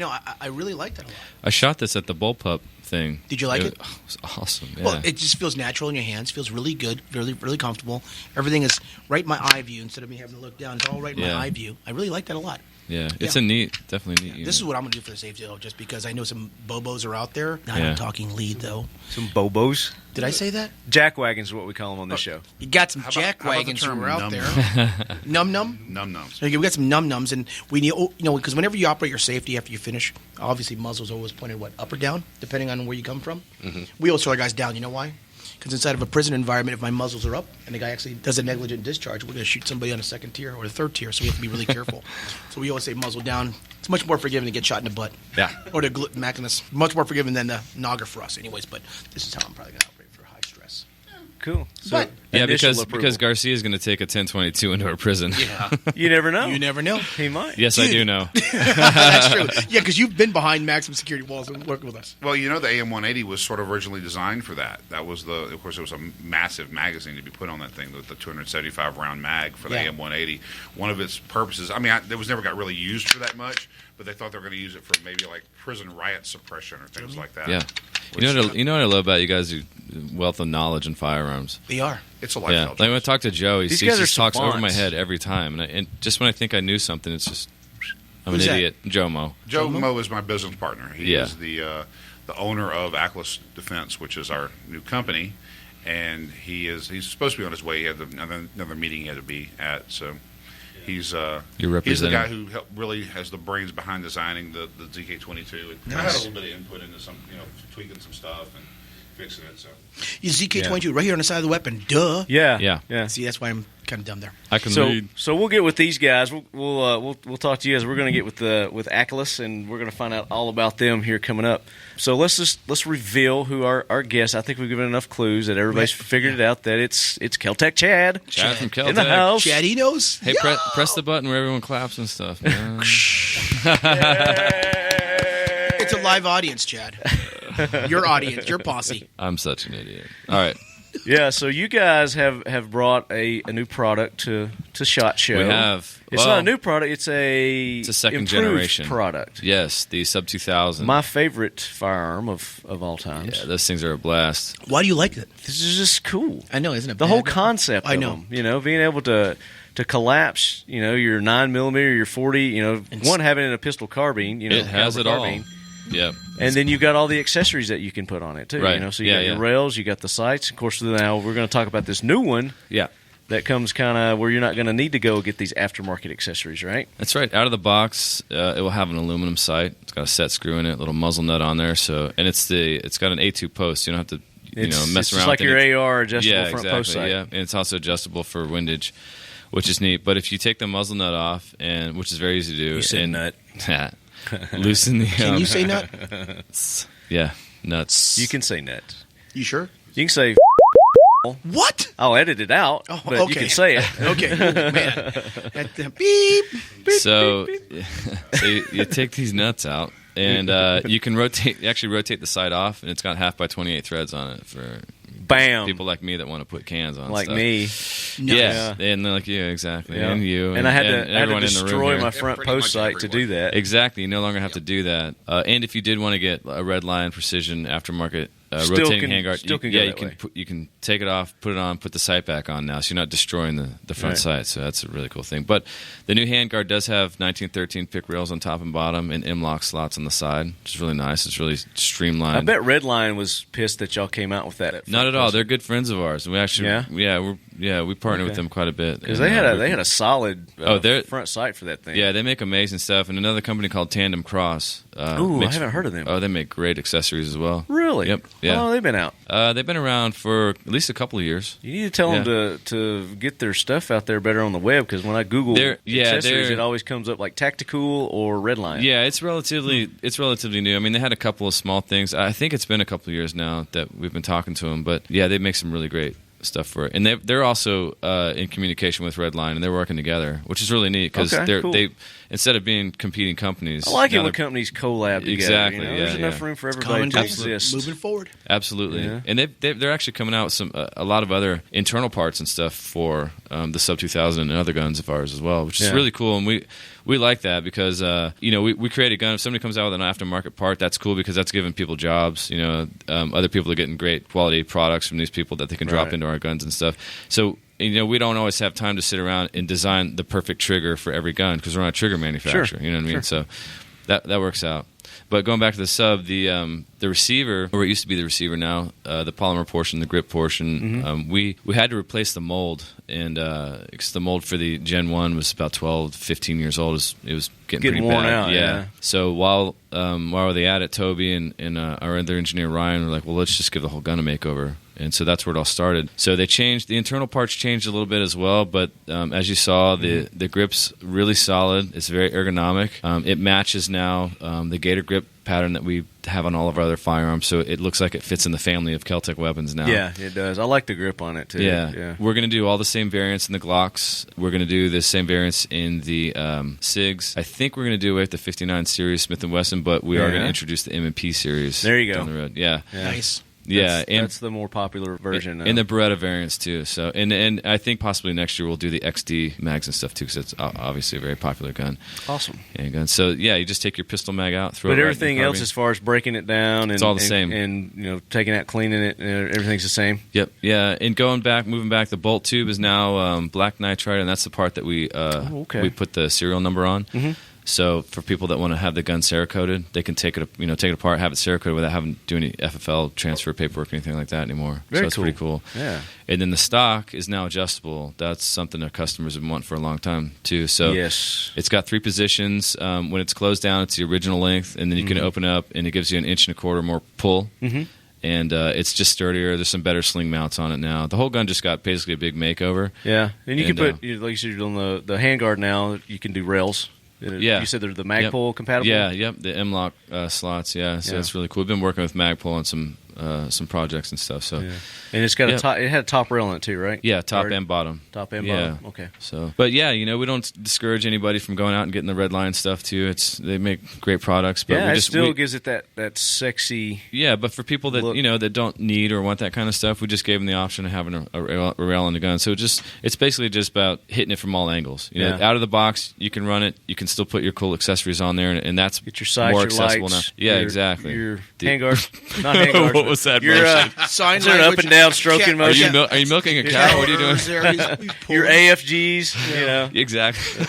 I really like that a lot. I shot this at the bullpup thing. Did you like it? It was awesome. Yeah. Well, it just feels natural in your hands. Feels really good, really, really comfortable. Everything is right in my eye view instead of me having to look down. It's all right in my eye view. I really like that a lot. Yeah, it's definitely neat unit. This is what I'm going to do for the safety, though, just because I know some Bobos are out there. I'm talking lead, though. Some Bobos? Did I say that? Jack wagons is what we call them on this show. You got some jack wagons who are out there. Num-num? Num-nums. Okay, we got some num-nums, and we need, because whenever you operate your safety after you finish, obviously muzzle's always pointed, up or down, depending on where you come from. Mm-hmm. We always tell our guys down. You know why? Because inside of a prison environment, if my muzzles are up and the guy actually does a negligent discharge, we're going to shoot somebody on a second tier or a third tier, so we have to be really careful. So we always say muzzle down. It's much more forgiving to get shot in the butt. Yeah. Or the Maximus. Much more forgiving than the Nogger for us anyways, but this is how I'm probably going to operate for high stress. Cool. But because Garcia is going to take a 1022 into our prison. Yeah. You never know. You never know. He might. Yes, Dude. I do know. That's true. Yeah, because you've been behind maximum security walls and working with us. Well, the AM180 was sort of originally designed for that. That was of course, it was a massive magazine to be put on that thing, the 275 round mag for the AM180. One of its purposes, it was never got really used for that much, but they thought they were going to use it for maybe like prison riot suppression or things like that. Yeah. You know what I love about you guys? Your wealth of knowledge in firearms. They are. It's a lifestyle. Yeah. Like when I talk to Joe, he just talks savants. over my head every time, and just when I think I knew something, it's just I'm Who's an that? idiot. Joe Mo. Joe Mo is my business partner. He is the owner of Atlas Defense, which is our new company, and he's supposed to be on his way. He had another meeting he had to be at, so. He's the guy who really has the brains behind designing the ZK-22. And I had a little bit of input into some, tweaking some stuff and fixing it. So You ZK-22 right here on the side of the weapon. Duh. Yeah. See, that's why I'm kind of dumb there. I can read. So we'll get with these guys. We'll talk to you guys. We're going to get with Ackless, and we're going to find out all about them here coming up. So let's reveal who our guests. I think we've given enough clues that everybody's figured it out that it's Kel-Tec Chad. Chad from Kel-Tec in the house. Chad, he knows. Hey, press the button where everyone claps and stuff, man. It's a live audience, Chad. Your audience, your posse. I'm such an idiot. All right. Yeah, so you guys have brought a new product to SHOT Show. We have. It's not a new product. It's a second improved generation product. Yes, the Sub 2000. My favorite firearm of all times. Yeah, those things are a blast. Why do you like it? This is just cool. I know, isn't it? The whole concept. I know. Of them, being able to collapse, your 9mm, your 40, one having it in a pistol carbine. It has it all. Yep. And then you've got all the accessories that you can put on it too. Right. So you got your rails, you got the sights. Of course, now we're going to talk about this new one. Yeah. That comes kind of where you're not going to need to go get these aftermarket accessories, right? That's right. Out of the box, it will have an aluminum sight. It's got a set screw in it, a little muzzle nut on there. So, and it's got an A2 post. You don't have to mess around. It's like with your AR adjustable front exactly, post sight. Yeah, and it's also adjustable for windage, which is neat. But if you take the muzzle nut off, which is very easy to do, You said nut. Loosen the. Can you say nut? Yeah, nuts. You can say nut. You sure? You can say. What? I'll edit it out, but you can say it. Okay, man. Beep. So you take these nuts out, and you can rotate the sight off, and it's got 1/2 by 28 threads on it for Bam. people like me that want to put cans on Like stuff. me. Yeah, and like you, exactly, Yeah. and you, and I had to everyone in the room destroy here. my front pretty post much sight to do that. Exactly, you no longer have to do that. And if you did want to get a red line precision aftermarket Still rotating can- handguard, still can go you that can way. you can take it off, put it on, put the sight back on now, so you're not destroying the front Right. sight. So that's a really cool thing. But the new handguard does have 1913 pick rails on top and bottom, and M-lock slots on the side, which is really nice. It's really streamlined. I bet Redline was pissed that y'all came out with that. Not at all. They're good friends of ours. We actually, we partner with them quite a bit because And, they had a solid they're- front sight for that thing. Yeah, they make amazing stuff. And another company called Tandem Cross. Ooh, I haven't heard of them. Oh, they make great accessories as well. Really? Yep. How Yeah. long have they been out? They've been around for at least a couple of years. You need to tell them to get their stuff out there better on the web, because when I Google accessories, it always comes up like Tactical or Redline. Yeah, it's relatively new. I mean, they had a couple of small things. I think it's been a couple of years now that we've been talking to them, but yeah, they make some really great stuff for it. And they're also in communication with Redline, and they're working together, which is really neat because Okay, cool. instead of being competing companies. I like it now when they're- companies collab together. Exactly, You know? yeah, There's enough yeah. room for Common everybody to goal. exist. Moving forward. Absolutely, Yeah. and they're actually coming out with some a lot of other internal parts and stuff for the Sub 2000 and other guns of ours as well, which is really cool. And we like that because we create a gun. If somebody comes out with an aftermarket part, that's cool because that's giving people jobs. Other people are getting great quality products from these people that they can drop into our guns and stuff. So. We don't always have time to sit around and design the perfect trigger for every gun because we're not a trigger manufacturer. Sure. You know what I mean? So that works out. But going back to the sub, the receiver, or it used to be the receiver now, the polymer portion, the grip portion, we had to replace the mold, and because the mold for the Gen 1 was about 12, 15 years old. It was getting pretty worn bad. out. Yeah. So while they at it, Toby and our other engineer Ryan were like, well, let's just give the whole gun a makeover. And so that's where it all started. So they changed, the internal parts changed a little bit as well, but as you saw, the grip's really solid. It's very ergonomic. It matches now the Gator grip pattern that we have on all of our other firearms, so it looks like it fits in the family of Kel-Tec weapons now. Yeah, it does. I like the grip on it, too. Yeah. We're going to do all the same variants in the Glocks. We're going to do the same variants in the SIGs. I think we're going to do away with the 59 series Smith & Wesson, but we are going to introduce the M&P series. There you go. Down the road. Yeah. Nice. Yeah, that's the more popular version. And the Beretta variants too. So, and I think possibly next year we'll do the XD mags and stuff too, because it's obviously a very popular gun. Awesome. Handgun. So yeah, you just take your pistol mag out, throw but it. But everything else, as far as breaking it down, and it's all the same. And taking out, cleaning it, everything's the same. Yep. Yeah. And moving back, the bolt tube is now black nitride, and that's the part that we put the serial number on. Mm-hmm. So for people that want to have the gun Cerakoted, they can take it apart, have it Cerakoted without having to do any FFL transfer paperwork or anything like that anymore. Very so it's cool. pretty cool. Yeah. And then the stock is now adjustable. That's something our customers have been wanting for a long time too. So it's got 3 positions. When it's closed down, it's the original length, and then you can open up, and it gives you 1.25 inches more pull. Mm-hmm. And it's just sturdier. There's some better sling mounts on it now. The whole gun just got basically a big makeover. Yeah, and you can put, like you said, you're doing the handguard now. You can do rails. Yeah. You said they're the Magpul compatible? Yeah, the M-Lock slots, so that's really cool. We've been working with Magpul on some projects and stuff. So, and it's got it had a top rail in it too, right? Yeah, top and bottom. Top and bottom. Okay. So, but yeah, we don't discourage anybody from going out and getting the red line stuff too. They make great products, but it still gives it that sexy. Yeah, but for people that look, that don't need or want that kind of stuff, we just gave them the option of having a rail on the gun. So it's basically just about hitting it from all angles. Out of the box, you can run it. You can still put your cool accessories on there, and that's get your sights, more your accessible lights, now. Yeah, exactly. Your handguard, not handguard. What was that your motion? Sign language, up and down stroking motion. Are you milking a cow? What are you doing? Your AFGs, Exactly.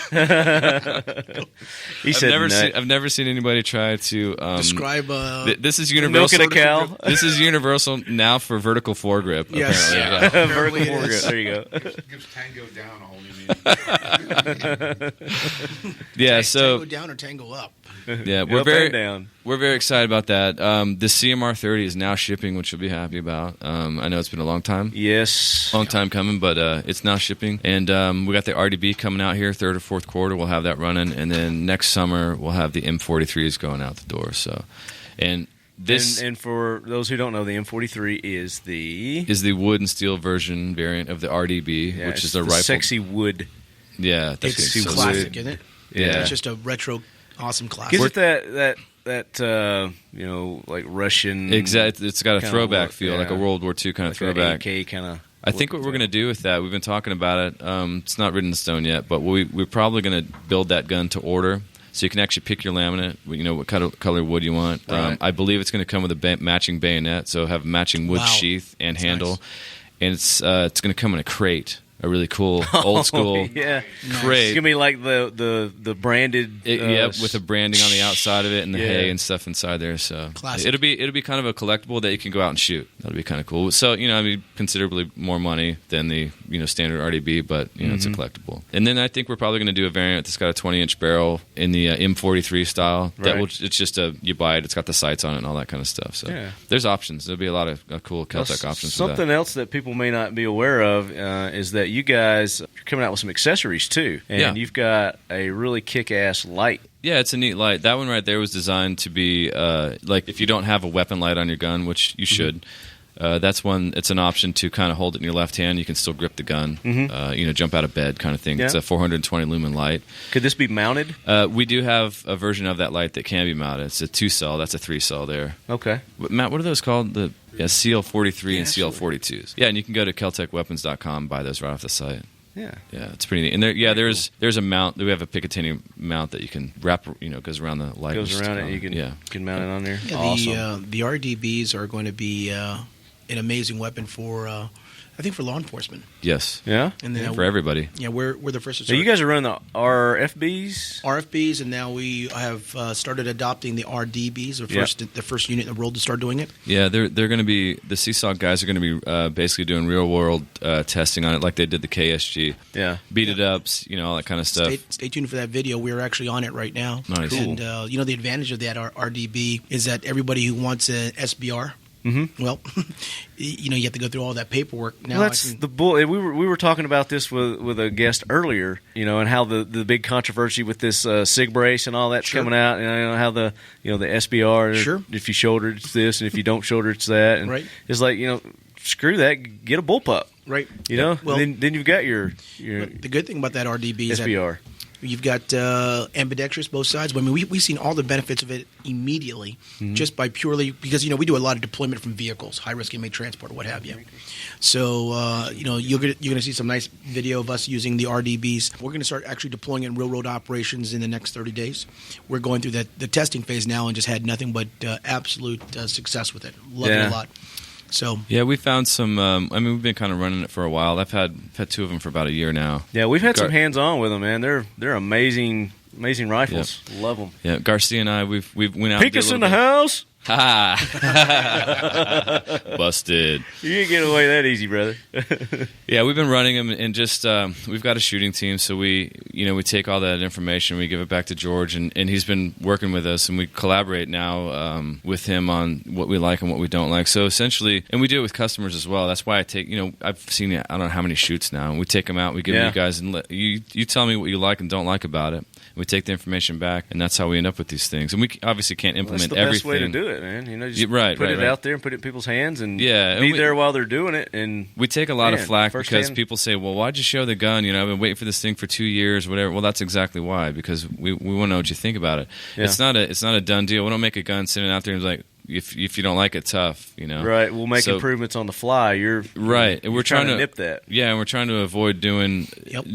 He said, I've never seen anybody try to describe. This is universal. Milking a cow. This is universal now for vertical foregrip. Yes, vertical foregrip. There you go. Gives tango down a whole new meaning. Yeah, so tango down or tango up. Yeah, we're very excited about that. The CMR 30 is now shipping, which you'll be happy about. I know it's been a long time. Yes, long time coming, but it's now shipping. And we got the RDB coming out here, 3rd or 4th quarter. We'll have that running, and then next summer we'll have the M43s going out the door. So, and this and for those who don't know, the M43 is the wood and steel variant of the RDB, which is a rifle. Sexy wood. Yeah, that's so classic, isn't it? Yeah, it's just a retro, awesome classic. Is it that like Russian? Exactly, it's got a throwback feel, like a World War II kind of throwback. AK kind of. I think what we're going to do with that, we've been talking about it. It's not written in stone yet, but we're probably going to build that gun to order, so you can actually pick your laminate. What color wood you want. Right. I believe it's going to come with a matching bayonet, so have matching wood sheath and handle, nice. And it's going to come in a crate. A really cool old school crate. It's gonna be like the branded, with the branding on the outside of it and the hay and stuff inside there. So classic. it'll be kind of a collectible that you can go out and shoot. That'll be kind of cool. So considerably more money than the standard RDB, but it's a collectible. And then I think we're probably going to do a variant that's got a 20-inch barrel in the M43 style. Right. It's just you buy it. It's got the sights on it and all that kind of stuff. So there's options. There'll be a lot of cool Kel-Tec options. Something else that people may not be aware of is that you guys are coming out with some accessories too, and you've got a really kick-ass light. Yeah, it's a neat light. That one right there was designed to be like if you don't have a weapon light on your gun, which you should. That's one. It's an option to kind of hold it in your left hand. You can still grip the gun. Jump out of bed kind of thing. It's a 420 lumen light. Could this be mounted? We do have a version of that light that can be mounted. It's a 2-cell. That's a 3-cell there. Okay. Matt, what are those called? The CL43 and CL42s. Yeah, and you can go to keltechweapons.com and buy those right off the site. Yeah, it's pretty neat. And there's a mount. We have a Picatinny mount that you can wrap. Goes around the light. Goes around it. You can mount it on there. Yeah, awesome. The RDBs are going to be an amazing weapon for I think for law enforcement. Yes. Yeah. And then for everybody. Yeah, we're the first to So start. you guys are running the RFBs? RFBs, and now we have started adopting the RDBs, the first unit in the world to start doing it. Yeah, they're going to be, the CSOC guys are going to be basically doing real world testing on it like they did the KSG. Yeah. Beat it ups, all that kind of stuff. Stay tuned for that video. We're actually on it right now. Nice. Cool. And the advantage of that RDB is that everybody who wants an SBR, well, you have to go through all that paperwork. Now well, that's the bull. We were talking about this with a guest earlier, and how the big controversy with this SIG brace and all that's coming out, and how the SBR, if you shoulder it's this, and if you don't shoulder it's that, and it's like screw that, get a bullpup, right? Well, then you've got your the good thing about that RDB is SBR. You've got ambidextrous both sides. I mean, we've seen all the benefits of it immediately, just by purely because we do a lot of deployment from vehicles, high risk inmate transport, or what have you. So you're going to see some nice video of us using the RDBs. We're going to start actually deploying it in real road operations in the next 30 days. We're going through the testing phase now and just had nothing but absolute success with it. Love it a lot. So yeah, we found some. We've been kind of running it for a while. I've had 2 of them for about a year now. Yeah, we've had some hands on with them, man. They're amazing rifles. Yep. Love them. Yeah, Garcia and I we've went out. Peek us in the house. Ha! Busted. You didn't get away that easy, brother. Yeah, we've been running them, and just we've got a shooting team, so we take all that information, we give it back to George, and he's been working with us, and we collaborate now with him on what we like and what we don't like. So essentially, and we do it with customers as well. That's why I take, I've seen I don't know how many shoots now. We take them out, we give them to you guys, and you tell me what you like and don't like about it. We take the information back, and that's how we end up with these things. And we obviously can't implement everything. That's the best way to do it, man. Just put it out there and put it in people's hands, and be there while they're doing it. And we take a lot of flack because people say, "Well, why'd you show the gun? I've been waiting for this thing for 2 years, whatever." Well, that's exactly why, because we want to know what you think about it. Yeah. It's not a done deal. We don't make a gun sitting out there and like, if you don't like it, tough, Right, we'll make improvements on the fly. You're right, and we're trying to nip that. Yeah, and we're trying to avoid doing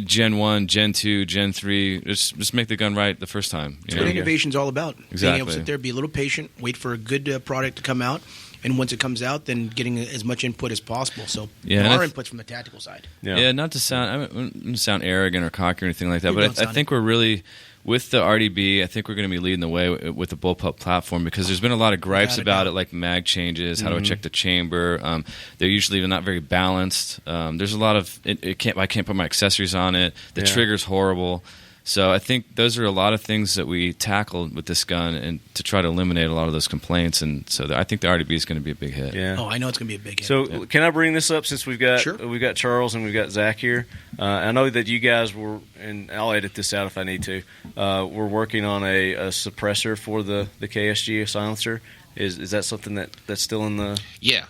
Gen 1, Gen 2, Gen 3. Just make the gun right the first time. That's what innovation's all about. Exactly. Being able to sit there, be a little patient, wait for a good product to come out, and once it comes out, then getting as much input as possible. So our input's from the tactical side. Yeah, not to sound arrogant or cocky or anything like that, but I think we're really. With the RDB, I think we're going to be leading the way with the bullpup platform because there's been a lot of gripes about it, like mag changes, how do I check the chamber? They're usually not very balanced. There's a lot of I can't put my accessories on it. The trigger's horrible. So I think those are a lot of things that we tackled with this gun, and to try to eliminate a lot of those complaints. And so I think the RDB is going to be a big hit. Yeah. Oh, I know it's going to be a big hit. So can I bring this up since we've got Charles and we've got Zach here? I know that you guys were, and I'll edit this out if I need to. We're working on a suppressor for the KSG silencer. Is that something that's still in the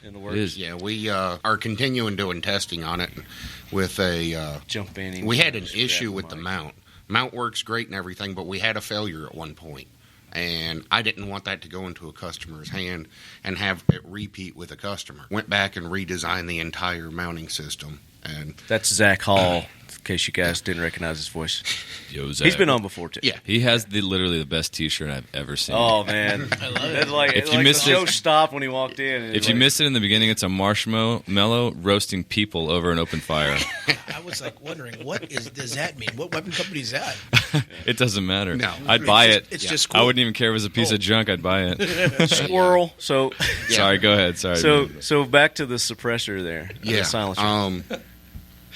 in the works? It is. Yeah, we are continuing doing testing on it with a jump banding. We had an issue with the mount. Mount works great and everything, but we had a failure at one point, and I didn't want that to go into a customer's hand and have it repeat with a customer. Went back and redesigned the entire mounting system. And that's Zach Hall, in case you guys didn't recognize his voice. Yo, Zach. He's been on before, too. Yeah. He has literally the best T-shirt I've ever seen. Oh, man. I love it. If you missed the show stopped when he walked in. If you missed it in the beginning, it's a marshmallow roasting people over an open fire. I was wondering, what does that mean? What weapon company is that? It doesn't matter. No. I'd buy it. It's just cool. I wouldn't even care if it was a piece of junk. I'd buy it. Squirrel. So Sorry, go ahead. Sorry. So back to the suppressor there. Yeah. The silencer.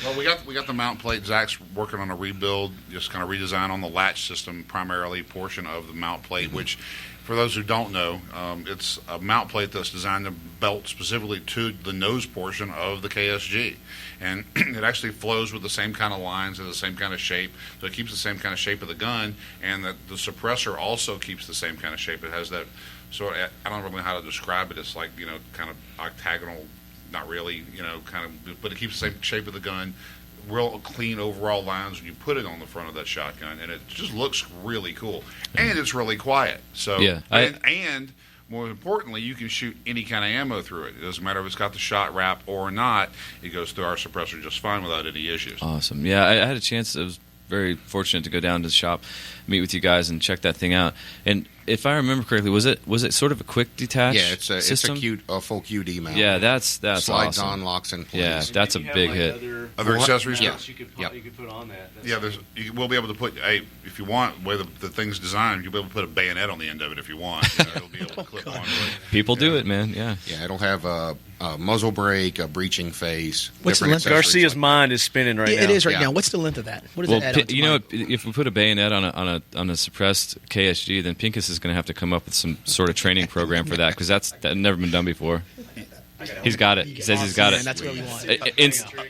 Well, we got the mount plate. Zach's working on a rebuild, just kind of redesign on the latch system, primarily portion of the mount plate, which, for those who don't know, it's a mount plate that's designed to belt specifically to the nose portion of the KSG. And it actually flows with the same kind of lines and the same kind of shape, so it keeps the same kind of shape of the gun, and that the suppressor also keeps the same kind of shape. It has that sort of, I don't really know how to describe it. It's like, kind of octagonal not really, kind of, but it keeps the same shape of the gun. Real clean overall lines when you put it on the front of that shotgun, and it just looks really cool, and it's really quiet. So and more importantly, you can shoot any kind of ammo through it. It doesn't matter if it's got the shot wrap or not. It goes through our suppressor just fine without any issues. Awesome. Yeah, I had a chance. I was very fortunate to go down to the shop, meet with you guys, and check that thing out. And if I remember correctly, was it sort of a quick detach? Yeah, it's system? a full QD mount. Yeah, that's slides awesome. on, locks in place. Yeah, that's a big hit. Other accessories? You could put on that. You will be able to put if you want, where the thing's designed, you'll be able to put a bayonet on the end of it if you want. It'll be able to clip onto it. People do it, man. Yeah. Yeah, it'll have a muzzle brake, a breaching face. What's the length? Garcia's mind is spinning right now. It is right now. What's the length of that? What does that add on to if we put a bayonet on a suppressed KSG, then Pincus is going to have to come up with some sort of training program for that, because that's never been done before. He's got it. He says he's got it. That's what we want.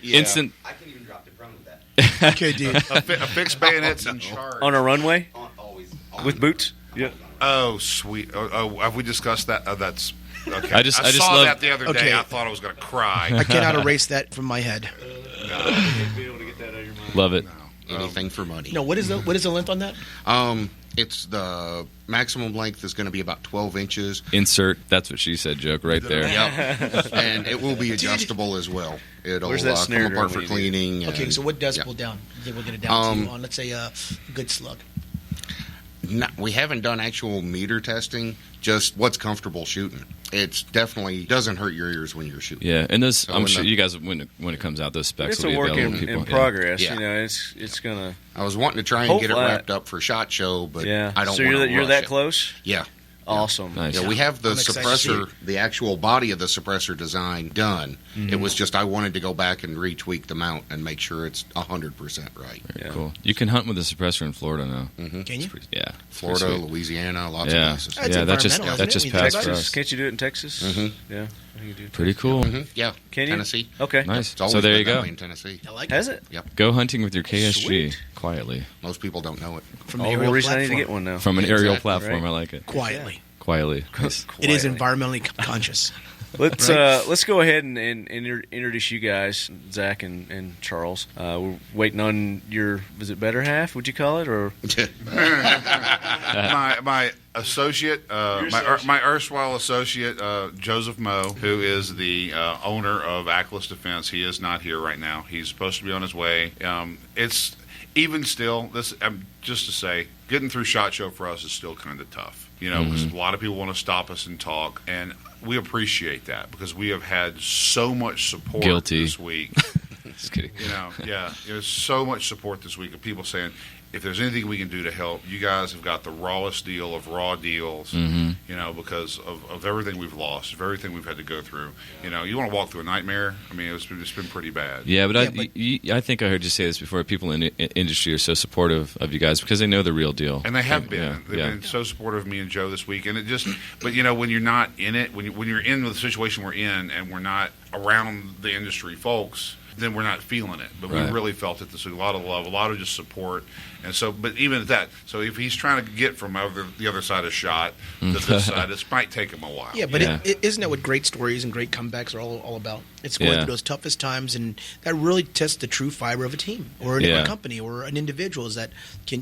Instant. I can even drop the front of that. Okay, dude. A fixed bayonet's in charge. On a runway? Always. With boots? Yeah. Oh, sweet. Oh, have we discussed that? That's okay. I just saw love that the other day. Okay. I thought I was going to cry. I cannot erase that from my head. Love it. Anything for money. No, what is the length on that? It's the maximum length is going to be about 12 inches. Insert. That's what she said. Joke right there. Yep. And it will be adjustable as well. It'll Where's that snare come apart drum for cleaning. Okay, so what decibel down? You think we'll get it down to on, let's say, a good slug? We haven't done actual meter testing, just what's comfortable shooting. It's definitely doesn't hurt your ears when you're shooting. Yeah, and those, I'm sure you guys, when it comes out, those specs It's will a be work available to in people. progress. Yeah. It's gonna. I was wanting to try and get it wrapped up for SHOT Show, but I don't. So want you're rush that it. close? Yeah. Awesome. Nice. Yeah, we have the I'm excited to see suppressor, the actual body of the suppressor design done. Mm-hmm. It was just I wanted to go back and retweak the mount and make sure it's 100% right. Very cool. You can hunt with a suppressor in Florida now. Mm-hmm. Can you? Yeah. Florida, Pretty sweet. Louisiana, lots Yeah. of places. That's Yeah, that just environmental, isn't it? passed for Texas? us. Can't you do it in Texas? Mm-hmm. Yeah. I think you do. Pretty cool. Mm-hmm. Yeah. Can you? Tennessee. Okay. Nice. It's always So there been you that go. way in Tennessee. I like Has it. it? Yep. Go hunting with your KSG Sweet. quietly. Most people don't know it. From the Oh, aerial well, reason I need to platform. get one now. From an aerial Exactly, platform. right. I like it. Quietly. Quietly. Nice. It is environmentally conscious. Let's go ahead and introduce you guys, Zach and Charles. We're waiting on your, was it better half? Would you call it, or my associate, my erstwhile associate, Joseph Moe, who is the owner of Ackless Defense. He is not here right now. He's supposed to be on his way. It's even still this. Just to say, getting through SHOT Show for us is still kind of tough. Because a lot of people want to stop us and talk, and we appreciate that because we have had so much support this week. Just kidding. There's so much support this week of people saying, if there's anything we can do to help, you guys have got the rawest deal of raw deals, because of everything we've lost, of everything we've had to go through. You want to walk through a nightmare? I mean, it's been pretty bad. Yeah, but I think I heard you say this before. People in the industry are so supportive of you guys because they know the real deal. And they have been. They've been so supportive of me and Joe this week. And it just, but when you're not in it, when you're in the situation we're in and we're not around the industry folks, then we're not feeling it. But we really felt it this week. A lot of love, a lot of just support. And so, but even at that, so if he's trying to get from the other side of SHOT to this side, it might take him a while. Yeah, but isn't that what great stories and great comebacks are all about? It's going through those toughest times, and that really tests the true fiber of a team or a company or an individual. Is that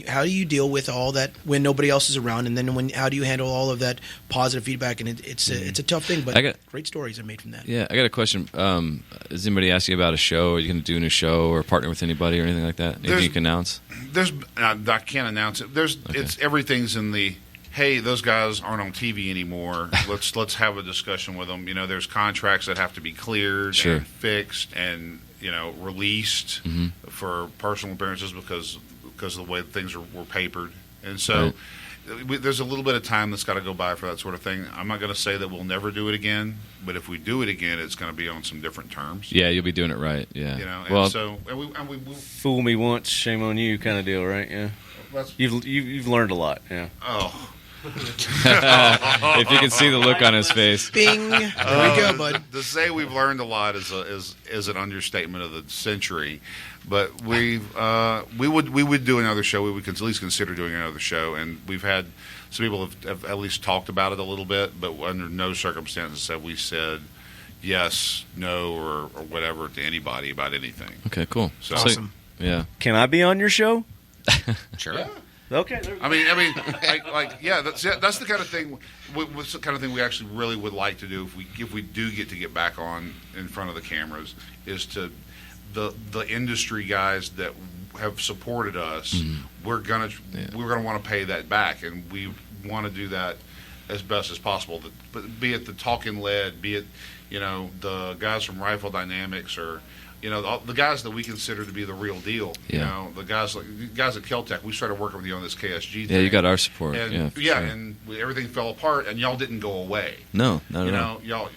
how do you deal with all that when nobody else is around, and then how do you handle all of that positive feedback? And it's a tough thing, but great stories are made from that. Yeah, I got a question. Has anybody asked you about a show? Are you going to do a new show or partner with anybody or anything like that? Anything you can announce? I can't announce it. It's everything's in the. Hey, those guys aren't on TV anymore. Let's have a discussion with them. There's contracts that have to be cleared and fixed and released for personal appearances because of the way things were papered. And so there's a little bit of time that's got to go by for that sort of thing. I'm not going to say that we'll never do it again, but if we do it again, it's going to be on some different terms. Yeah, you'll be doing it right. Yeah. And we fool me once, shame on you kind of deal, right? Yeah. You've learned a lot. Yeah. Oh. If you can see the look on his face. Bing. There we go, bud. To say we've learned a lot is an understatement of the century. But we would do another show. We would at least consider doing another show, and we've had some people have at least talked about it a little bit, but under no circumstances have we said, yes, no, or whatever to anybody about anything. Okay, cool. So, Awesome. Yeah. Can I be on your show? Sure. Yeah. Okay. I mean, yeah, that's the kind of thing. What's the kind of thing we actually really would like to do if we do get back on in front of the cameras is to the industry guys that have supported us. We're gonna want to pay that back, and we want to do that as best as possible. But be it the Talking Lead, be it the guys from Rifle Dynamics, or the guys that we consider to be the real deal. Yeah. The guys at Keltec. We started working with you on this KSG thing. Yeah, you got our support. And, sure. and everything fell apart, and y'all didn't go away. No, not at all. Y'all.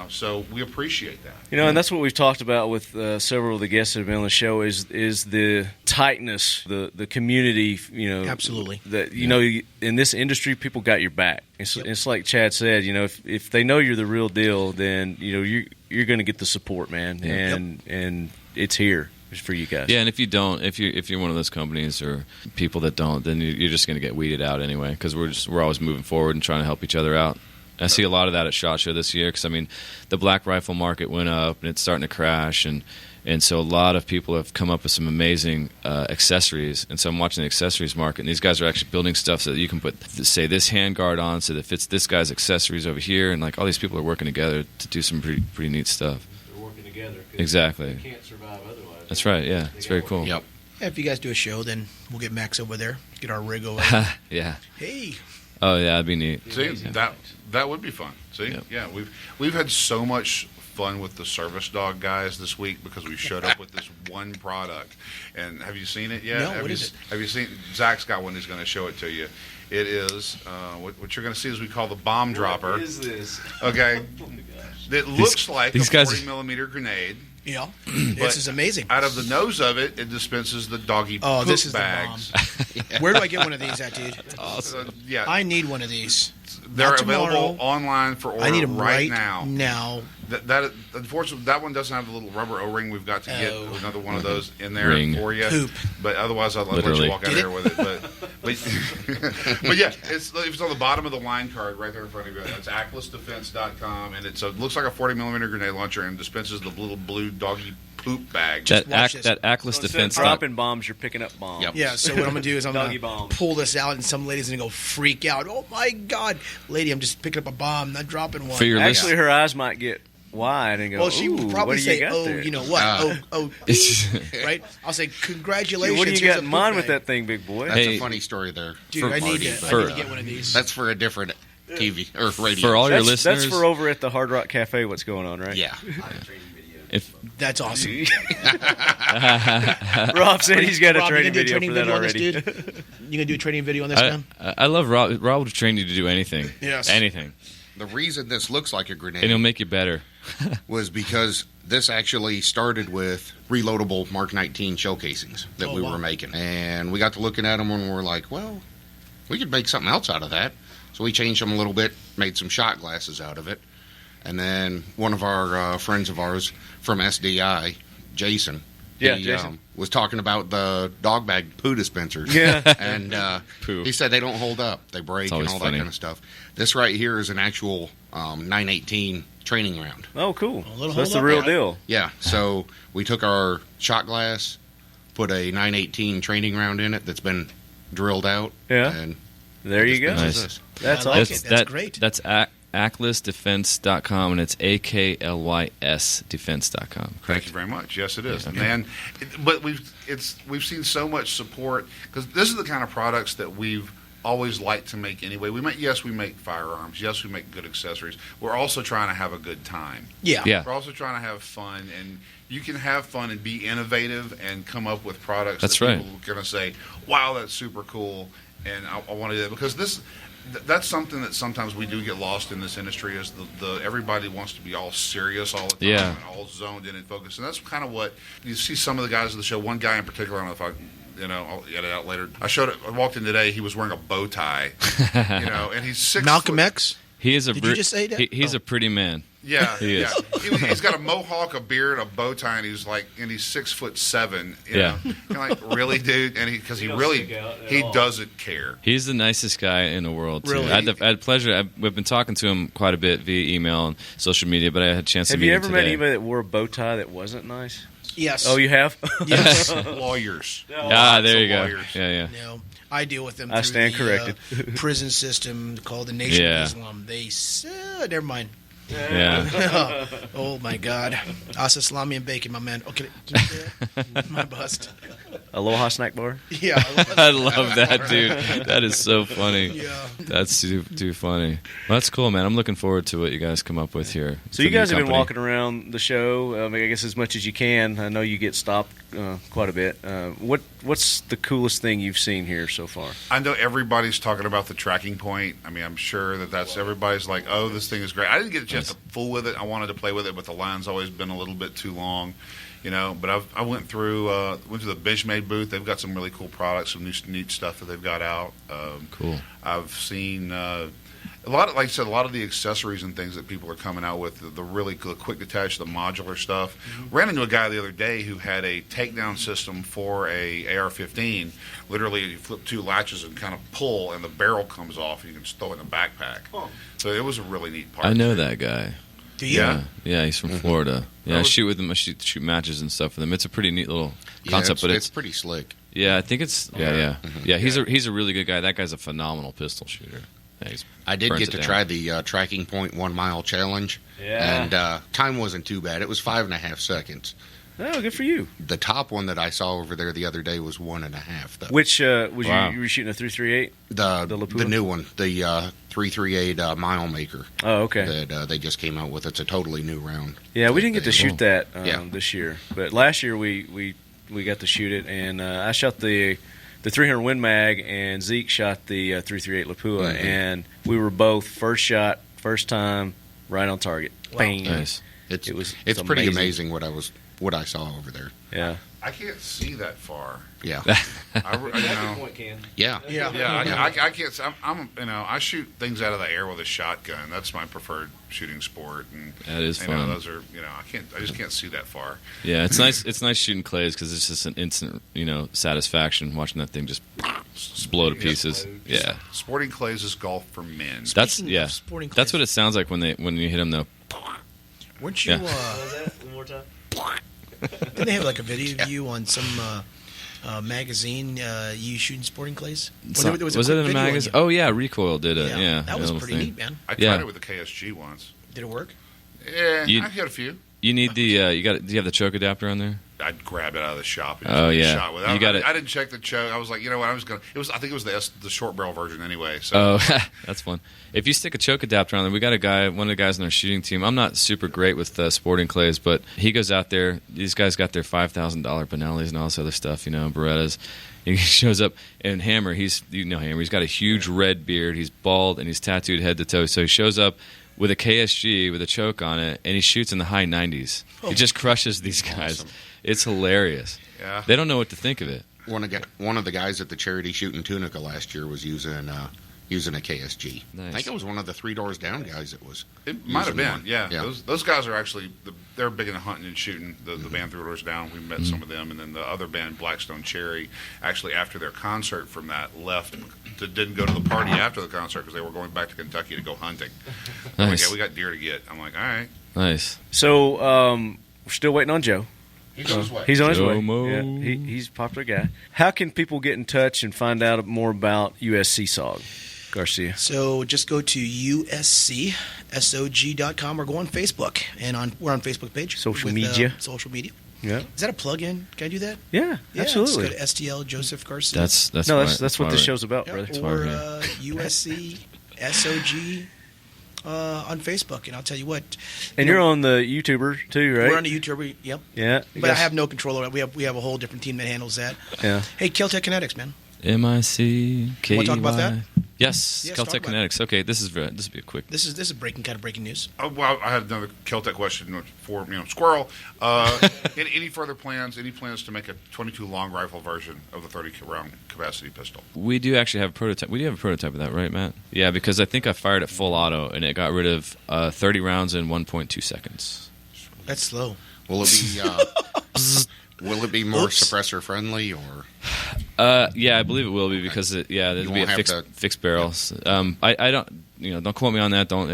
So we appreciate that. And that's what we've talked about with several of the guests that have been on the show is the tightness, the community. Absolutely. That in this industry, people got your back. It's like Chad said. If they know you're the real deal, then you're going to get the support, man. Yeah. And it's here for you guys. Yeah, and if you don't, if you're one of those companies or people that don't, then you're just going to get weeded out anyway. Because we're always moving forward and trying to help each other out. I see a lot of that at SHOT Show this year because, the black rifle market went up and it's starting to crash. And so a lot of people have come up with some amazing accessories. And so I'm watching the accessories market, and these guys are actually building stuff so that you can put, say, this handguard on so that it fits this guy's accessories over here. And, all these people are working together to do some pretty neat stuff. They're working together. Exactly. They can't survive otherwise. That's right, yeah. It's very cool. Yep. Yeah, if you guys do a show, then we'll get Max over there, get our rig over. Yeah. Hey. Oh, yeah, that'd be neat. See, that would be fun. See, Yep. yeah, we've had so much fun with the service dog guys this week because we showed up with this one product. And have you seen it yet? No, what is it? Have you seen? Zach's got one. He's going to show it to you. It is what you're going to see is we call the bomb dropper. What is this? Okay, it looks like a 40 millimeter grenade. Yeah, this is amazing. Out of the nose of it, it dispenses the doggy poop this is bags. The bomb. Where do I get one of these at, dude? Awesome. Yeah, I need one of these. They're Not available tomorrow. online for order I need them right now. Now. That unfortunately, that one doesn't have the little rubber O-ring. We've got to get another one of those in there Ring. for you. Poop. But otherwise, I'll let Literally. you walk out here with it. But yeah, it's on the bottom of the line card right there in front of you. That's AcklessDefense.com, and it looks like a 40 millimeter grenade launcher and dispenses the little blue doggy poop bag. That Instead Ackless of Defense. dropping bombs, you're picking up bombs. Yep. Yeah, so what I'm going to do is I'm Doggy going to bombs. pull this out, and some lady's going to go freak out. Oh, my God. Lady, I'm just picking up a bomb, not dropping one. For your Actually, her eyes might get wide and go, Well, she "Ooh, would probably what do say, you got there? you know what? Right? I'll say, congratulations. What do you here's got a in poop mind with bag." that thing, big boy? That's Hey. a funny story there. Dude, for I need Marty, to but get one of these. that's for a different TV or radio. For all your That's listeners, for over at the Hard Rock Cafe. What's going on, right? Yeah. if That's awesome. Rob said he's got a Rob, training you video gonna do for a that training video on this, already. dude? You going to do a training video on this, man? I love Rob. Rob will train you to do anything. Yes. Anything. The reason this looks like a And he'll grenade make you better. was because this actually started with reloadable Mark 19 shell casings that we were making. And we got to looking at them and we were like, well, we could make something else out of that. So we changed them a little bit, made some shot glasses out of it. And then one of our friends of ours from SDI, Jason, Jason. was talking about the dog bag poo dispensers. Yeah. And Poo. he said they don't hold up. They break It's and always all funny. that kind of stuff. This right here is an actual 918 training round. Oh, cool. little So that's the hold up, real right? deal. Yeah, so we took our shot glass, put a 918 training round in it that's been drilled out. Yeah. And There you go. dispenses Nice. this. That's I like awesome. it. That's great. That's AcklessDefense.com, and it's AKLYS Defense.com. Thank you very much. Yes, it is, man. But we've seen so much support because this is the kind of products that we've always liked to make anyway. We make firearms. Yes, we make good accessories. We're also trying to have a good time. Yeah. Yeah. We're also trying to have fun, and you can have fun and be innovative and come up with products That's that right. people are going to say, "Wow, that's super cool," and I want to do that because that's something that sometimes we do get lost in this industry is the everybody wants to be all serious all the time Yeah. and all zoned in and focused, and that's kind of what you see some of the guys of the show. One guy in particular, I don't know if I'll get it out later. I walked in today. He was wearing a bow tie, and he's 6 Malcolm foot. X? He is a. Did you just say that? He's a pretty man. Yeah, He is. He's got a mohawk, a beard, a bow tie, and he's 6'7". Yeah. You're like, really, dude? And because he doesn't care. He's the nicest guy in the world. Too. Really? I had pleasure. We've been talking to him quite a bit via email and social media, but I had a chance to meet him Have you ever met today. anybody that wore a bow tie that wasn't nice? Yes. Oh, you have? Yes. Lawyers. There you go. Lawyers. Yeah. No, I deal with them. I through stand the, corrected. Prison system called the Nation Yeah. of Islam. Never mind. Yeah. Oh my God. Asa salami and bacon, my man. Okay, can you say that? My bust. Aloha snack bar? Yeah. I love that, dude. That is so funny. Yeah. That's too funny. Well, that's cool, man. I'm looking forward to what you guys come up with here. So you guys have been walking around the show, I guess as much as you can. I know you get stopped quite a bit. What's the coolest thing you've seen here so far? I know everybody's talking about the tracking point. I mean, I'm sure that's everybody's like, oh, this thing is great. I didn't get a chance to fool with it. I wanted to play with it, but the line's always been a little bit too long. But I went to the Benchmade booth. They've got some really cool products, some neat stuff that they've got out. Cool. I've seen a lot of the accessories and things that people are coming out with, the really quick detach, the modular stuff. Ran into a guy the other day who had a takedown system for a AR-15. Literally, you flip two latches and kind of pull, and the barrel comes off, and you can just throw it in a backpack. Oh. So it was a really neat part. I know that guy. Do you? Yeah, he's from Florida. Yeah, I shoot with him. I shoot matches and stuff with him. It's a pretty neat little concept, but it's pretty slick. Yeah, I think it's yeah. He's a really good guy. That guy's a phenomenal pistol shooter. Yeah, I did get to try the Tracking Point 1 mile challenge, and time wasn't too bad. It was 5.5 seconds. Oh, good for you. The top one that I saw over there the other day was 1.5. Though. Which you were shooting a 338? The new one, the 338 Mile Maker. Oh, okay. That they just came out with. It's a totally new round. Yeah, we didn't get to shoot that this year, but last year we got to shoot it, and I shot the 300 Win Mag, and Zeke shot the 338 Lapua, and we were both first shot, first time, right on target. Wow. Bang! Nice. It's pretty amazing what I saw over there. Yeah. I can't see that far. Yeah. Yeah. I can't. I shoot things out of the air with a shotgun. That's my preferred shooting sport. And that is fun. Those are. I just can't see that far. Yeah, it's nice. It's nice shooting clays because it's just an instant, satisfaction watching that thing just blow to pieces. Yeah. Sporting clays is golf for men. That's sporting clays. That's what it sounds like when you hit them though. Weren't you? Yeah. One more time. Didn't they have like a video of you on some magazine? You shooting sporting clays? Was it in a magazine? Oh yeah, Recoil did it. Yeah, that was pretty neat, man. I tried it with the KSG once. Did it work? Yeah, I hit a few. You need the do you have the choke adapter on there? I'd grab it out of the shop. And shot with it. You got it. I didn't check the choke. I was like, what? I think it was the short barrel version anyway. So. Oh, that's fun. If you stick a choke adapter on there, we got one of the guys in our shooting team. I'm not super great with sporting clays, but he goes out there. These guys got their $5,000 Benellis and all this other stuff, Berettas. He shows up, and Hammer, Hammer, he's got a huge red beard. He's bald, and he's tattooed head to toe. So he shows up with a KSG with a choke on it, and he shoots in the high 90s. He just crushes these guys. Awesome. It's hilarious. Yeah. They don't know what to think of it. One of the guys at the charity shooting Tunica last year was using a KSG. Nice. I think it was one of the 3 Doors Down guys that was. It might have been, yeah. Those guys are actually they're big into hunting and shooting. The band 3 Doors Down, we met some of them, and then the other band Blackstone Cherry, actually after their concert from that left. Didn't go to the party after the concert because they were going back to Kentucky to go hunting. Nice. Like, we got deer to get. I'm like, all right. Nice. So we're still waiting on Joe. He's on his way. He's on his way. Yeah, he's a popular guy. How can people get in touch and find out more about USC SOG, Garcia? So just go to uscsog.com or go on Facebook. And we're on Facebook page. Social media. Social media. Yeah. Is that a plug-in? Can I do that? Yeah, absolutely. Just go to STL Joseph Garcia. That's what this show's about, brother. Or USC SOG on Facebook, and I'll tell you what. And you're on the YouTuber too, right? We're on the YouTuber. Yep. Yeah. But I have no control over it. We have a whole different team that handles that. Yeah. Hey, Keltec Kinetics, man. MICKEY. Want to talk about that? Yes, Yes, Caltech talk about Kinetics. Okay, this will be a quick. This is breaking news. Well, I had another Keltec question for Squirrel. Any further plans? Any plans to make a 22 long rifle version of the 30 round capacity pistol? We do actually have a prototype. We do have a prototype of that, right, Matt? Yeah, because I think I fired it full auto and it got rid of 30 rounds in 1.2 seconds. That's slow. Will it be? Will it be more suppressor friendly or? Yeah, I believe it will be because there'll be a fixed barrels. I don't. Don't quote me on that. Don't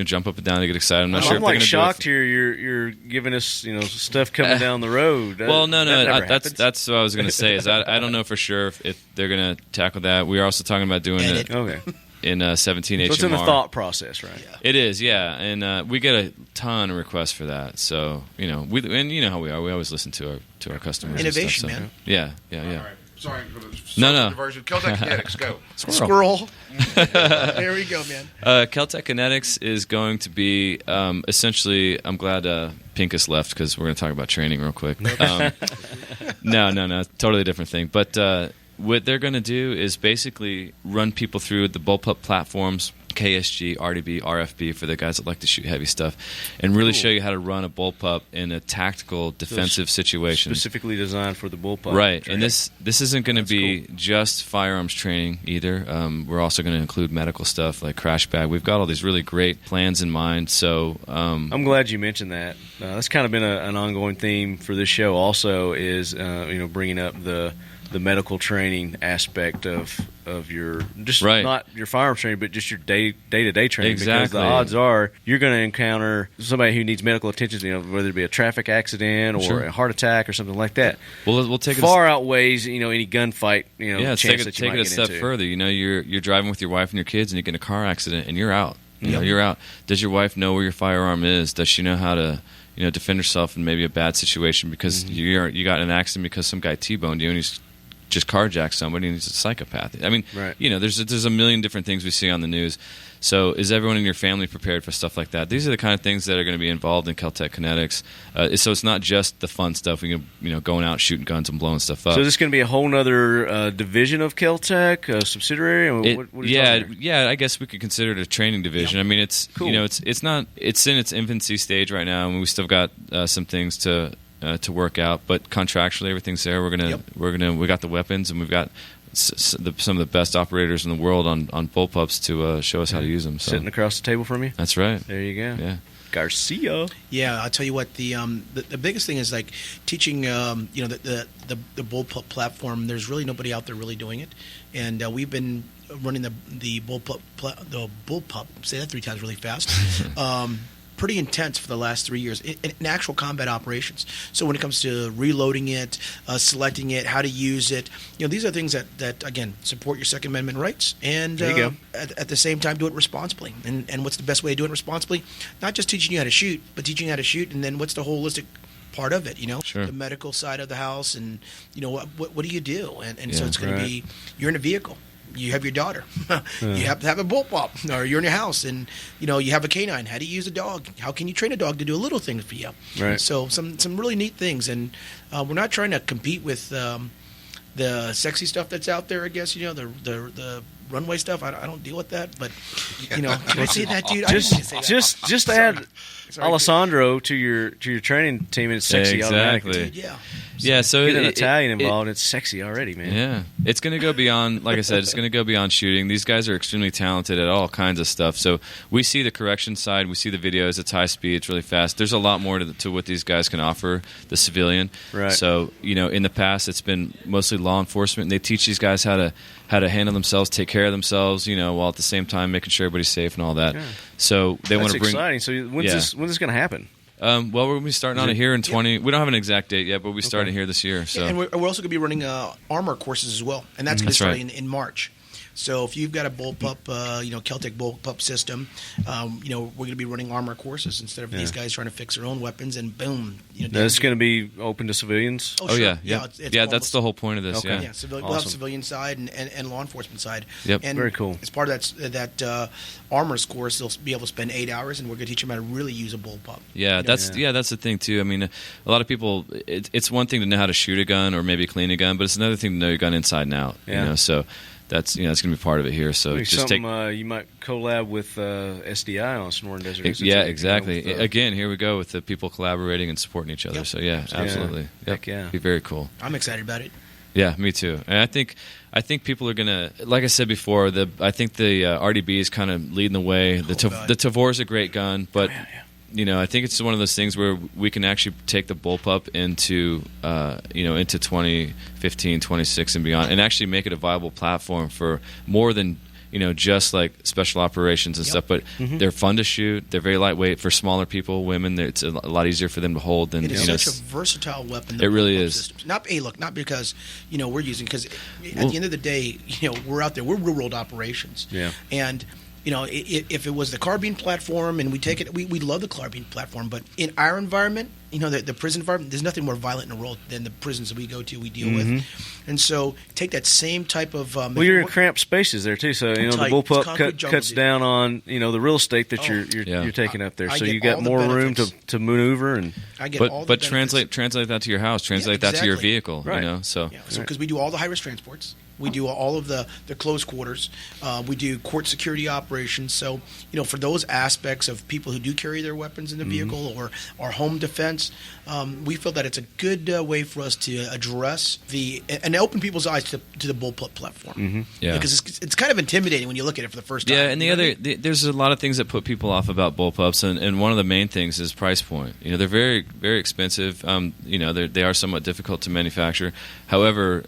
jump up and down and get excited. I'm not sure. I'm like shocked here. You're giving us stuff coming down the road. Well, no. That's what I was going to say. Is I don't know for sure if they're going to tackle that. We are also talking about doing it. Okay. In 17 HMR. So it's in the thought process, right? Yeah. It is, yeah, and we get a ton of requests for that. So you know how we are. We always listen to our customers. Innovation, and stuff, so. man. Yeah. All right. Sorry for the No. diversion. Keltec Kinetics, go. Squirrel. There we go, man. Keltec Kinetics is going to be essentially. I'm glad Pincus left because we're going to talk about training real quick. No, totally different thing, but. What they're going to do is basically run people through the bullpup platforms, KSG, RDB, RFB for the guys that like to shoot heavy stuff, and really show you how to run a bullpup in a tactical defensive situation. Specifically designed for the bullpup. Right, training. and this isn't going to be just firearms training either. We're also going to include medical stuff like crash bag. We've got all these really great plans in mind. So I'm glad you mentioned that. That's kind of been an ongoing theme for this show. Also, is bringing up the medical training aspect of your not your firearms training, but just your day-to-day training. Exactly. Because the odds are you're going to encounter somebody who needs medical attention, whether it be a traffic accident or a heart attack or something like that. We'll take it outweighs any gunfight. Chance take it a step further. You're driving with your wife and your kids, and you get in a car accident, and you're out. You're out. Does your wife know where your firearm is? Does she know how to defend herself in maybe a bad situation because you got in an accident because some guy T-boned you and he's just carjacked somebody and he's a psychopath. I mean, right. There's a million different things we see on the news. So is everyone in your family prepared for stuff like that? These are the kind of things that are going to be involved in Keltec Kinetics. So it's not just the fun stuff, going out shooting guns and blowing stuff up. So is this going to be a whole other division of Keltec, a subsidiary? What I guess we could consider it a training division. Yep. I mean, it's cool. It's in its infancy stage right now, and we still got some things to work out, but contractually everything's there. We got the weapons, and we've got some of the best operators in the world on bullpups to show us how to use them. So. Sitting across the table from you. That's right. There you go. Yeah. Garcia. Yeah, I'll tell you what. The biggest thing is like teaching. The bullpup platform. There's really nobody out there really doing it, and we've been running the bullpup. Say that 3 times really fast. Pretty intense for the last 3 years in actual combat operations. So when it comes to reloading it, selecting it, how to use it, these are things that again support your Second Amendment rights, and there you go. At the same time do it responsibly. And what's the best way to do it responsibly? Not just teaching you how to shoot, but teaching you how to shoot, and then what's the holistic part of it? Sure. The medical side of the house, and what do you do? And so it's going to be you're in a vehicle. You have your daughter. You have to have a bullpup, or you're in your house, and you have a canine. How do you use a dog? How can you train a dog to do a little thing for you? Right. So some really neat things, and we're not trying to compete with the sexy stuff that's out there. I guess the runway stuff. I don't deal with that, but can I say that, dude? Just add Alessandro to your training team, and it's sexy exactly. automatically. Dude, yeah. Yeah, so get an Italian involved, it's sexy already, man. Yeah, it's going to go beyond, like I said, it's going to go beyond shooting. These guys are extremely talented at all kinds of stuff. So we see the correction side, we see the videos. It's high speed, it's really fast. There's a lot more to what these guys can offer the civilian. Right. So in the past, it's been mostly law enforcement, and they teach these guys how to handle themselves, take care of themselves, while at the same time making sure everybody's safe and all that. Yeah. So they want to bring. That's exciting. So when's this going to happen? Well, we're going to be starting on it here in 20. We don't have an exact date yet, but we started here this year. So, and we're also going to be running armor courses as well, and that's going to start in March. So if you've got a bullpup, Keltec bullpup system, we're going to be running armor courses instead of these guys trying to fix their own weapons and boom. That's going to be open to civilians? Oh, sure. Yeah. It's that's the whole point of this. Okay. Yeah. We'll have civilian side and law enforcement side. Yep. And very cool. As part of that armors course, they'll be able to spend 8 hours, and we're going to teach them how to really use a bullpup. Yeah, that's the thing too. I mean, a lot of people. It's one thing to know how to shoot a gun or maybe clean a gun, but it's another thing to know your gun inside and out. Yeah. So that's going to be part of it here. So Maybe just something you might collab with SDI on Sonoran Desert Institute. Yeah, exactly. Again, here we go with the people collaborating and supporting each other. Yep. So yeah, absolutely. Heck yeah. Be very cool. I'm excited about it. Yeah, me too. And I think people are gonna, like I said before, I think the RDB is kind of leading the way. The Tavor is a great gun, but I think it's one of those things where we can actually take the bullpup into into 2015, 26 and beyond, and actually make it a viable platform for more than just like special operations and stuff. But they're fun to shoot. They're very lightweight for smaller people, women. It's a lot easier for them to hold than it is such a versatile weapon. It really is. Systems. Not because we're using, because at the end of the day, we're out there. We're real world operations. Yeah. And if it was the carbine platform, and we take it, we love the carbine platform. But in our environment, the prison environment, there's nothing more violent in the world than the prisons that we go to, we deal with. And so take that same type of. Well, you're in cramped spaces there too, so the bullpup cuts down on the real estate that you're taking up there, so you got more room to maneuver and. But translate that to your house, that to your vehicle, right. So because we do all the high risk transports. We do all of the close quarters. We do court security operations. So, for those aspects of people who do carry their weapons in the vehicle or home defense, we feel that it's a good way for us to address and open people's eyes to the bullpup platform. Yeah. Because it's kind of intimidating when you look at it for the first time. Yeah, and there's a lot of things that put people off about bullpups, and one of the main things is price point. They're very, very expensive. They are somewhat difficult to manufacture. However,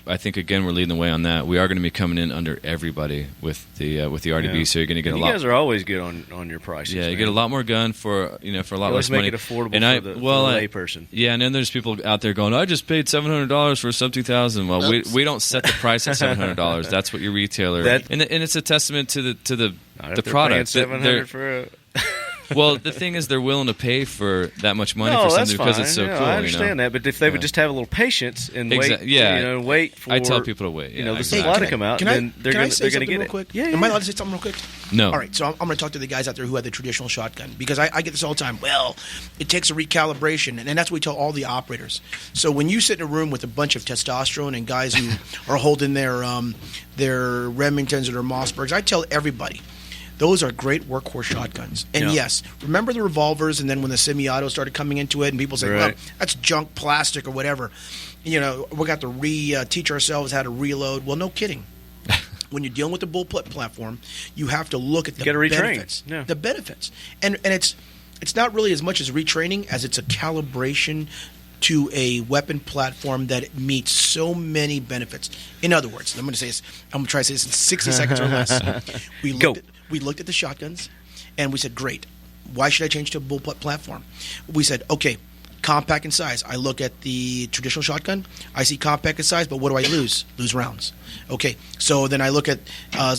I think again we're leading the way on that. We are going to be coming in under everybody with the RDB, so you're going to get a lot. You guys are always good on your prices. Yeah, you get a lot more gun for for a lot less money. Make it affordable for the layperson. Yeah, and then there's people out there going, I just paid $700 for a sub 2000. Well, we don't set the price at $700. That's what your retailer. And it's a testament to the product. $700 for a. Well, the thing is, they're willing to pay for that much money for something because it's so cool. I understand that, but if they would just have a little patience and wait for. I tell people to wait. The supply to come out, then they're going to get real it. Quick? Yeah, Am I allowed to say something real quick? No. All right, so I'm going to talk to the guys out there who have the traditional shotgun, because I get this all the time. Well, it takes a recalibration, and that's what we tell all the operators. So when you sit in a room with a bunch of testosterone and guys who are holding their Remingtons or their Mossbergs, I tell everybody, those are great workhorse shotguns. And yes, remember the revolvers, and then when the semi-autos started coming into it, and people say, well, that's junk plastic or whatever. We got to teach ourselves how to reload. Well, no kidding. When you're dealing with the bullpup platform, you have to look at the benefits. Yeah. The benefits. And it's not really as much as retraining as it's a calibration to a weapon platform that meets so many benefits. In other words, I'm going to try to say this in 60 seconds or less. We looked at the shotguns, and we said, great. Why should I change to a bullpup platform? We said, okay, compact in size. I look at the traditional shotgun. I see compact in size, but what do I lose? Lose rounds. Okay, so then I look at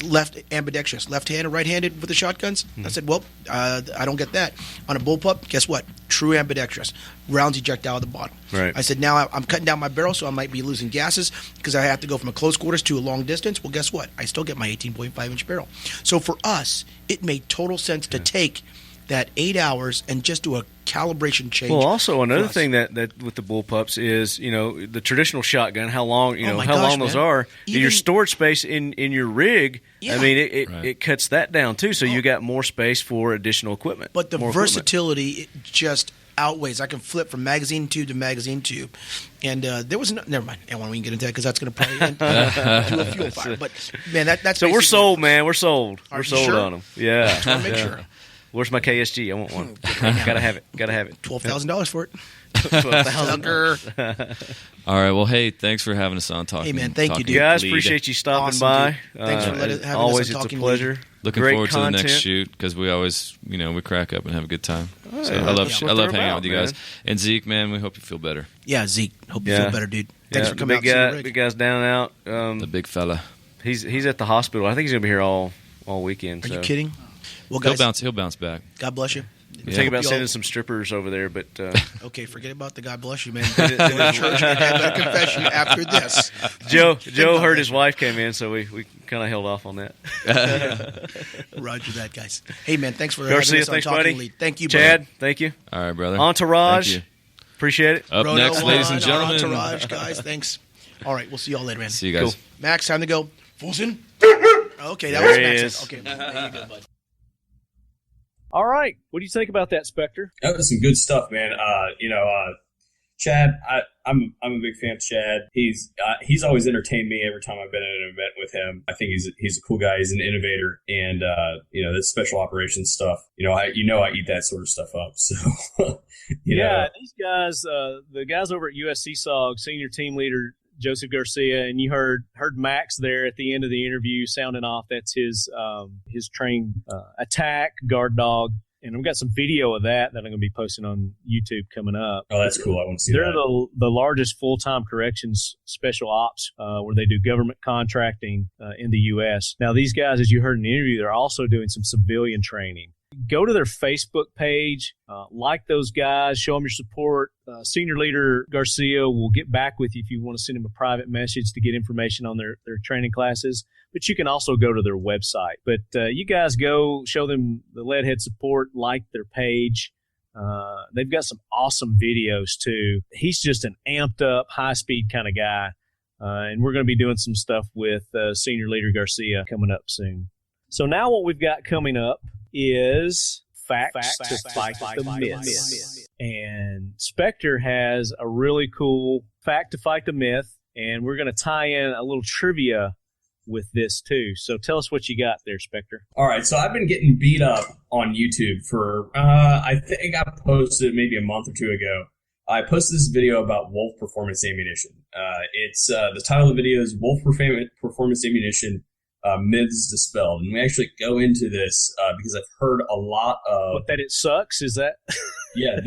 left ambidextrous, left-handed, right-handed with the shotguns. I said, well, I don't get that. On a bullpup, guess what? True ambidextrous. Rounds eject out of the bottom. Right. I said, now I'm cutting down my barrel, so I might be losing gases because I have to go from a close quarters to a long distance. Well, guess what? I still get my 18.5-inch barrel. So for us, it made total sense to take that 8 hours and just do a calibration change. Well, also another thing that with the bullpups is the traditional shotgun. How long those are? Your storage space in your rig. Yeah. I mean, it cuts that down too. So you got more space for additional equipment. But the versatility it just outweighs. I can flip from magazine tube to magazine tube, and there was never mind. I don't want to get into that because that's going to probably end to a fuel fire. But man, that's so we're sold, man. We're sold. We're sold on them. Yeah. Just want to make sure. Where's my KSG? I want one. Gotta have it. $12,000 for it. $12,000. All right. Well, hey, thanks for having us on. Hey, man, thank you, dude. Guys, appreciate you stopping by. Thanks for having always, us on it's a pleasure. Looking forward to the next shoot because we always, we crack up and have a good time. Oh, so I love hanging out with you guys. And Zeke, man, we hope you feel better. Yeah, Zeke, hope you feel better, dude. Thanks for coming out. Big guy's down and out. The big fella. He's at the hospital. I think he's gonna be here all weekend. Are you kidding? Well, guys, he'll bounce back. God bless you. Think about sending some strippers over there, but okay, forget about the God bless you, man. Go to church and have that confession after this. Joe heard his wife came in, so we kind of held off on that. Roger that, guys. Hey, man, thanks for Garcia, having us on Talking buddy. Lead. Thank you, Chad. brother. Thank you. All right, brother. Entourage. Thank you. Appreciate it. Up next, ladies and gentlemen. Entourage, guys. Thanks. All right, we'll see y'all later, man. See you guys. Cool. Max, time to go. Fulson? Okay, that was There he an is. accent. Okay, there you go, bud. All right. What do you think about that, Spectre? That was some good stuff, man. Chad, I'm a big fan of Chad. He's always entertained me every time I've been at an event with him. I think he's a cool guy. He's an innovator, and this special operations stuff. I eat that sort of stuff up. So these guys, the guys over at USC SOG, senior team leader Joseph Garcia, and you heard Max there at the end of the interview sounding off. That's his trained attack guard dog. And I've got some video of that I'm going to be posting on YouTube coming up. Oh, that's cool. I want to see They're that. the largest full-time corrections special ops where they do government contracting in the U.S. Now, these guys, as you heard in the interview, they're also doing some civilian training. Go to their Facebook page, like those guys, show them your support. Senior leader Garcia will get back with you if you want to send him a private message to get information on their training classes. But you can also go to their website. But you guys go, show them the Leadhead support, like their page. They've got some awesome videos, too. He's just an amped-up, high-speed kind of guy. And we're going to be doing some stuff with Senior Leader Garcia coming up soon. So now what we've got coming up is Facts to Fight the Myth. And Spectre has a really cool fact to fight the myth, and we're going to tie in a little trivia with this too. So tell us what you got there, Spectre. All right, so I've been getting beat up on YouTube for, I think I posted maybe a month or two ago. I posted this video about Wolf Performance Ammunition. It's the title of the video is Wolf Performance Ammunition Myths Dispelled. And we actually go into this because I've heard a lot of... What, that it sucks? Is that... Yeah,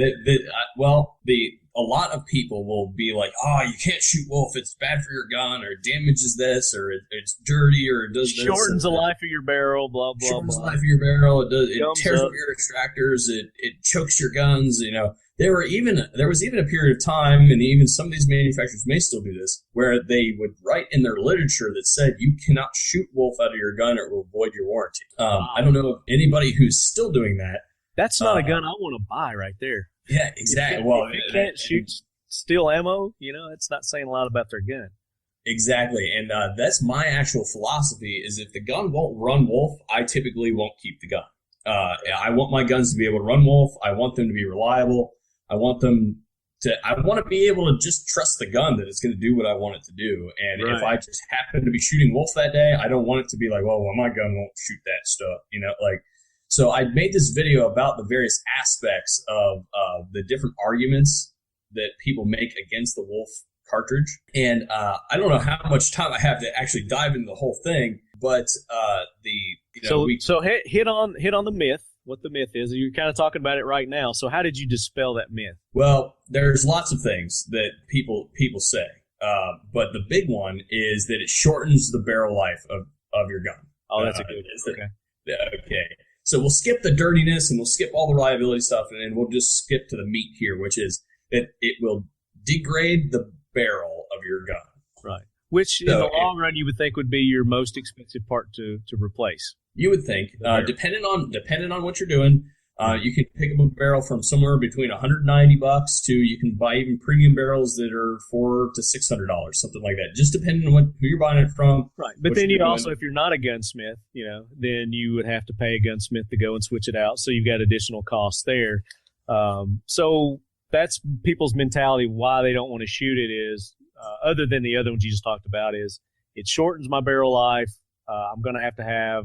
a lot of people will be like, oh, you can't shoot wolf, it's bad for your gun, or it damages this, or it's dirty, or it does this. Shortens the life of your barrel, blah, blah, shortens blah. the life of your barrel, it Gums tears up up your extractors, it chokes your guns, There was even a period of time, and even some of these manufacturers may still do this, where they would write in their literature that said you cannot shoot wolf out of your gun or it will void your warranty. I don't know of anybody who's still doing that. That's not a gun I want to buy right there. Yeah, exactly. If you can't shoot steel ammo, it's not saying a lot about their gun. Exactly, and that's my actual philosophy, is if the gun won't run wolf, I typically won't keep the gun. I want my guns to be able to run wolf. I want them to be reliable. I want to be able to just trust the gun that it's going to do what I want it to do. And Right. if I just happen to be shooting wolf that day, I don't want it to be like, well, my gun won't shoot that stuff, So I made this video about the various aspects of the different arguments that people make against the wolf cartridge. And I don't know how much time I have to actually dive into the whole thing, but hit on the myth. What the myth is. You're kind of talking about it right now. So how did you dispel that myth? Well, there's lots of things that people say, but the big one is that it shortens the barrel life of your gun. Oh, that's a good one. Okay. Okay. So we'll skip the dirtiness and we'll skip all the reliability stuff, and then we'll just skip to the meat here, which is that it will degrade the barrel of your gun. Right. Which in the long run you would think would be your most expensive part to replace. You would think, depending on what you're doing, you can pick up a barrel from somewhere between $190 to you can buy even premium barrels that are $400 to $600, something like that. Just depending on who you're buying it from. Right, but then you also, if you're not a gunsmith, then you would have to pay a gunsmith to go and switch it out. So you've got additional costs there. So that's people's mentality. Why they don't want to shoot it is, other than the other ones you just talked about, is it shortens my barrel life. I'm going to have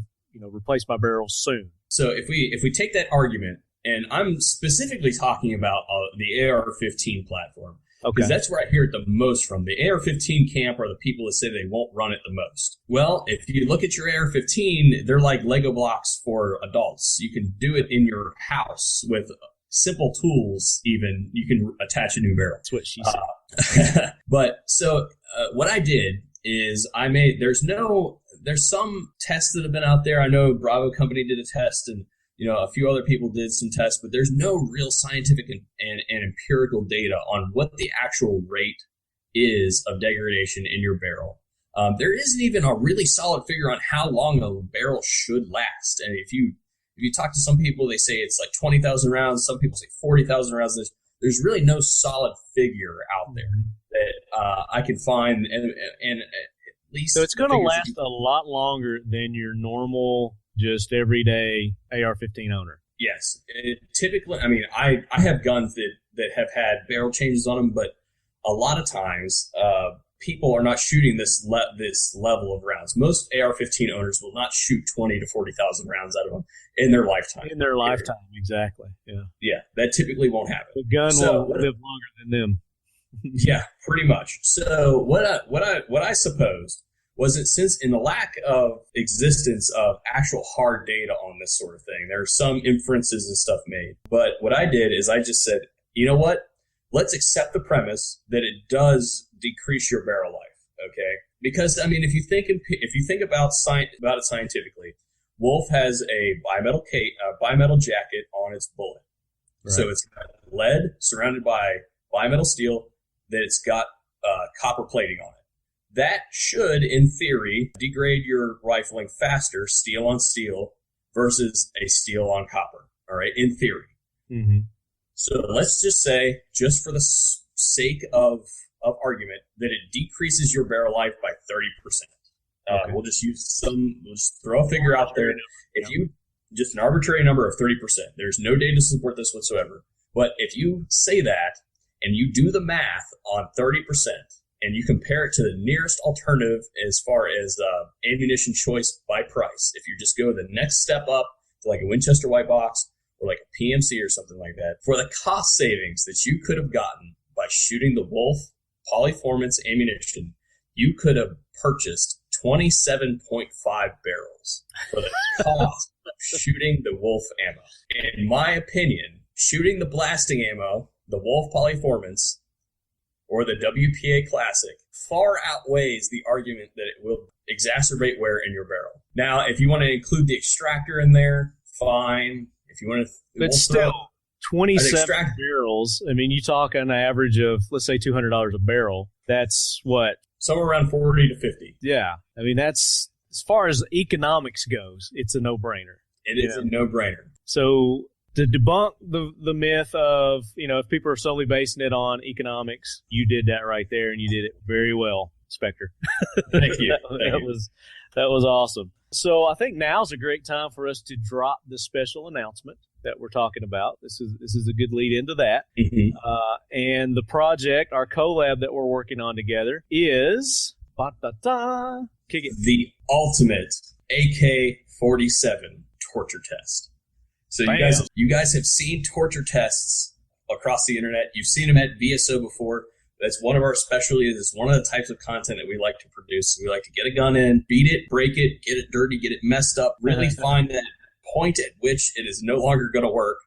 replace my barrels soon. So if we take that argument, and I'm specifically talking about the AR-15 platform, because that's where I hear it the most from. The AR-15 camp are the people that say they won't run it the most. Well, if you look at your AR-15, they're like Lego blocks for adults. You can do it in your house with simple tools. Even you can attach a new barrel. That's what she said. But so what I did is there's some tests that have been out there. I know Bravo Company did a test, and a few other people did some tests, but there's no real scientific and empirical data on what the actual rate is of degradation in your barrel. There isn't even a really solid figure on how long a barrel should last. And if you talk to some people, they say it's like 20,000 rounds. Some people say 40,000 rounds. There's really no solid figure out there that I can find, and least. So it's going to last a lot longer than your normal, just everyday AR-15 owner. Yes. Typically, I mean, I have guns that have had barrel changes on them, but a lot of times people are not shooting this level of rounds. Most AR-15 owners will not shoot 20 to 40,000 rounds out of them in their lifetime. In their lifetime, exactly. Yeah. Yeah, that typically won't happen. The gun will live longer than them. Yeah, pretty much. So what I supposed was that since in the lack of existence of actual hard data on this sort of thing, there are some inferences and stuff made. But what I did is I just said, you know what? Let's accept the premise that it does decrease your barrel life. Okay, because I mean, if you think about it scientifically, Wolf has a bimetal jacket on its bullet, right. So it's got lead surrounded by bimetal steel. That it's got copper plating on it. That should, in theory, degrade your rifling faster, steel on steel, versus a steel on copper. All right, in theory. Mm-hmm. So let's just say, just for the sake of argument, that it decreases your barrel life by 30%. Okay. We'll just throw a figure out there. If you just an arbitrary number of 30%, there's no data to support this whatsoever. But if you say that, and you do the math on 30%, and you compare it to the nearest alternative as far as ammunition choice by price, if you just go the next step up to like a Winchester white box or like a PMC or something like that, for the cost savings that you could have gotten by shooting the Wolf Polyformance ammunition, you could have purchased 27.5 barrels for the cost of shooting the Wolf ammo. In my opinion, shooting the blasting ammo, the Wolf Polyformance, or the WPA Classic far outweighs the argument that it will exacerbate wear in your barrel. Now, if you want to include the extractor in there, fine. If you want to, but still, 27 barrels. I mean, you talk on an average of, let's say, $200 a barrel. That's what? Somewhere around 40 to 50. Yeah, I mean, that's as far as economics goes. It's a no-brainer. It is a no-brainer. So, to debunk the myth of, if people are solely basing it on economics, you did that right there, and you did it very well, Spectre. Thank you. That was awesome. So I think now's a great time for us to drop the special announcement that we're talking about. This is a good lead into that. Mm-hmm. And the project, our collab that we're working on together, is kick it. The ultimate AK-47 torture test. So you guys have seen torture tests across the internet. You've seen them at VSO before. That's one of our specialties. It's one of the types of content that we like to produce. We like to get a gun in, beat it, break it, get it dirty, get it messed up, really find that point at which it is no longer going to work.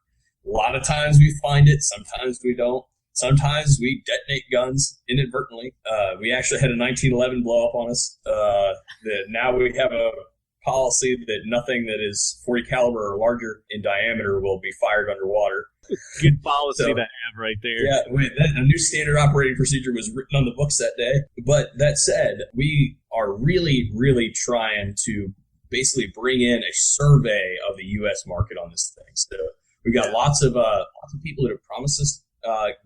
A lot of times we find it. Sometimes we don't. Sometimes we detonate guns inadvertently. We actually had a 1911 blow up on us. That now we have a policy that nothing that is 40 caliber or larger in diameter will be fired underwater. Good policy to have right there. Yeah, a new standard operating procedure was written on the books that day. But that said, we are really, really trying to basically bring in a survey of the U.S. market on this thing. So we've got lots of people that have promised us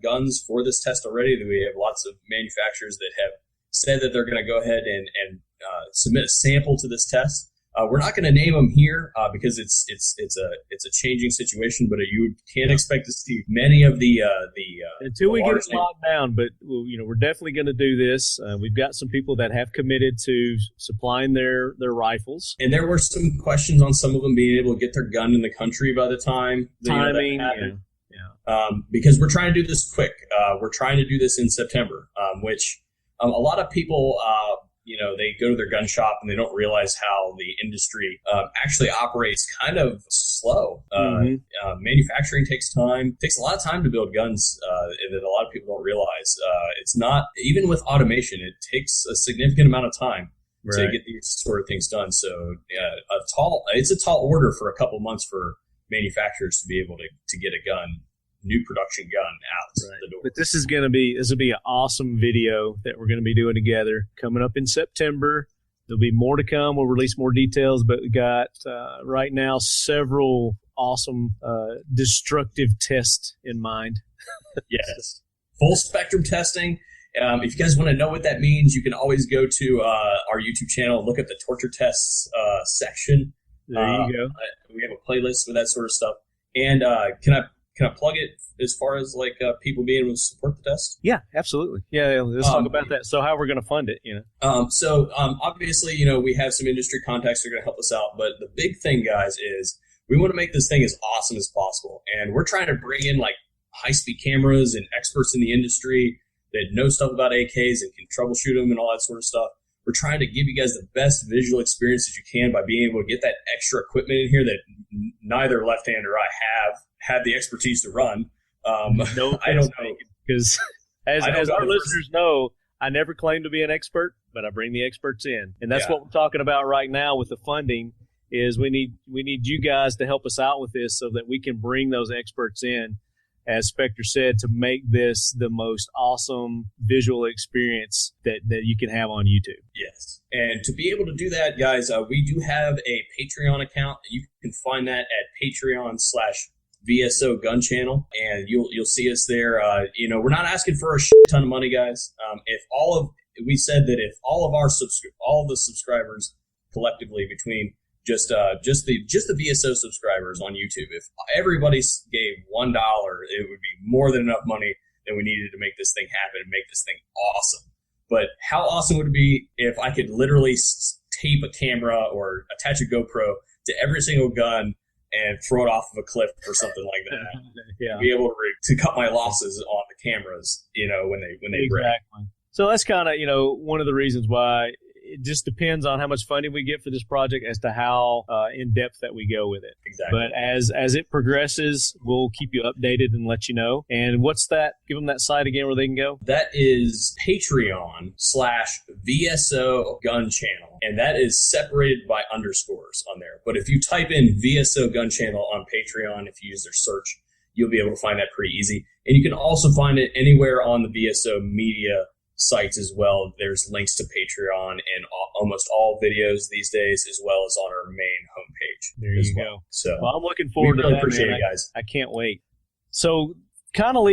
guns for this test already. We have lots of manufacturers that have said that they're going to go ahead and submit a sample to this test. We're not going to name them here because it's a changing situation, but you can't expect to see many of the until we get it locked down. But we're definitely going to do this. We've got some people that have committed to supplying their rifles, and there were some questions on some of them being able to get their gun in the country by the time timing. Because we're trying to do this quick. We're trying to do this in September, which a lot of people. They go to their gun shop and they don't realize how the industry actually operates kind of slow. Manufacturing takes time. It takes a lot of time to build guns that a lot of people don't realize. It's not, even with automation, it takes a significant amount of time to get these sort of things done. So it's a tall order for a couple months for manufacturers to be able to get a new production gun out the door. But this will be an awesome video that we're going to be doing together coming up in September. There'll be more to come. We'll release more details, but we got right now several awesome destructive tests in mind. Yes. Full spectrum testing. If you guys want to know what that means, you can always go to our YouTube channel, look at the torture tests section. There you go. We have a playlist with that sort of stuff. And can I plug it as far as like people being able to support the test? Yeah, absolutely. Yeah, let's talk about that. So how we're going to fund it, Obviously, we have some industry contacts that are going to help us out. But the big thing, guys, is we want to make this thing as awesome as possible. And we're trying to bring in like high-speed cameras and experts in the industry that know stuff about AKs and can troubleshoot them and all that sort of stuff. We're trying to give you guys the best visual experience that you can by being able to get that extra equipment in here that neither left-hand or I have had the expertise to run. No, I don't know. Because as our listeners know, I never claim to be an expert, but I bring the experts in. And that's what we're talking about right now with the funding is we need you guys to help us out with this so that we can bring those experts in, as Spectre said, to make this the most awesome visual experience that you can have on YouTube. Yes. And to be able to do that, guys, we do have a Patreon account. You can find that at Patreon/VSO Gun Channel, and you'll see us there. We're not asking for a shit ton of money, guys. We said that if all of the subscribers collectively between just the VSO subscribers on YouTube, if everybody gave $1, it would be more than enough money that we needed to make this thing happen and make this thing awesome. But how awesome would it be if I could literally tape a camera or attach a GoPro to every single gun and throw it off of a cliff or something like that? Yeah. Be able to cut my losses on the cameras, when they break. Exactly. So that's kind of, one of the reasons why it just depends on how much funding we get for this project as to how in depth that we go with it. Exactly. But as it progresses, we'll keep you updated and let you know. And what's that? Give them that site again where they can go. That is Patreon/VSO Gun Channel. And that is separated by underscores on there. But if you type in VSO Gun Channel on Patreon, if you use their search, you'll be able to find that pretty easy. And you can also find it anywhere on the VSO media sites as well. There's links to Patreon and almost all videos these days, as well as on our main homepage. There you go. So I'm looking forward to that. Appreciate it, guys. I can't wait. So kind of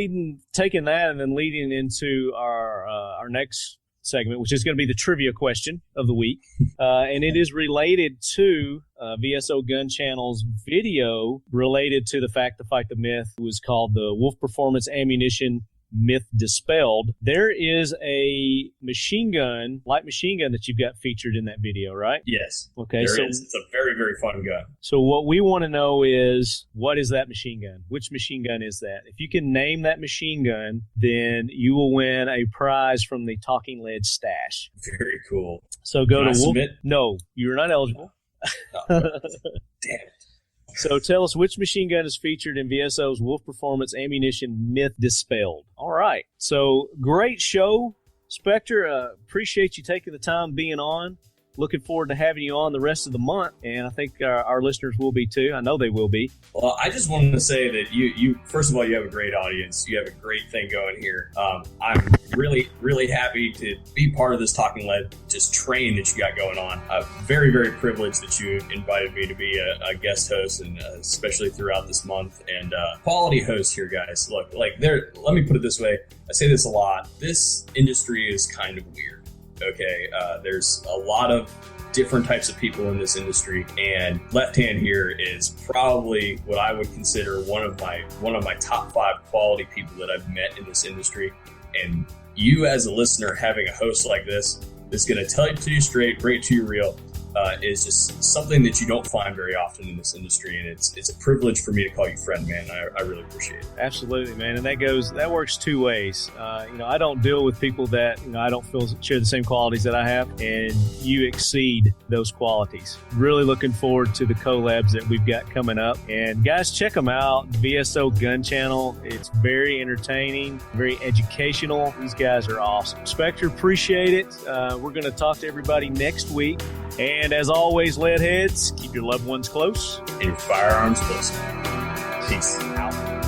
taking that and then leading into our next segment, which is going to be the trivia question of the week. And it is related to VSO Gun Channel's video related to the Fact to Fight the Myth. It was called the Wolf Performance Ammunition Myth Dispelled. There is a light machine gun that you've got featured in that video, right? Yes. Okay. There is. It's a very, very fun gun. So what we want to know is, what is that machine gun? Which machine gun is that? If you can name that machine gun, then you will win a prize from the Talking Lead stash. Very cool. So go Can I to submit? No, you're not eligible. Damn it. So tell us which machine gun is featured in VSO's Wolf Performance Ammunition Myth Dispelled. All right. So great show, Spectre. Appreciate you taking the time being on. Looking forward to having you on the rest of the month, and I think our listeners will be too. I know they will be. Well, I just wanted to say that you first of all, you have a great audience. You have a great thing going here. I'm really, really happy to be part of this Talking Lead train that you got going on. Very, very privileged that you invited me to be a guest host, and especially throughout this month. And quality host here, guys. Look, let me put it this way. I say this a lot. This industry is kind of weird. Okay, there's a lot of different types of people in this industry, and Left Hand here is probably what I would consider one of my top 5 quality people that I've met in this industry. And you, as a listener, having a host like this that's going to tell it to you straight, bring it to you real, is just something that you don't find very often in this industry, and it's a privilege for me to call you friend, man. I really appreciate it. Absolutely, man, and that works two ways. I don't deal with people that I don't feel share the same qualities that I have, and you exceed those qualities. Really looking forward to the collabs that we've got coming up, and guys, check them out. VSO Gun Channel. It's very entertaining, very educational. These guys are awesome. Spectre, appreciate it. We're going to talk to everybody next week. And as always, lead heads, keep your loved ones close and your firearms close. Peace out.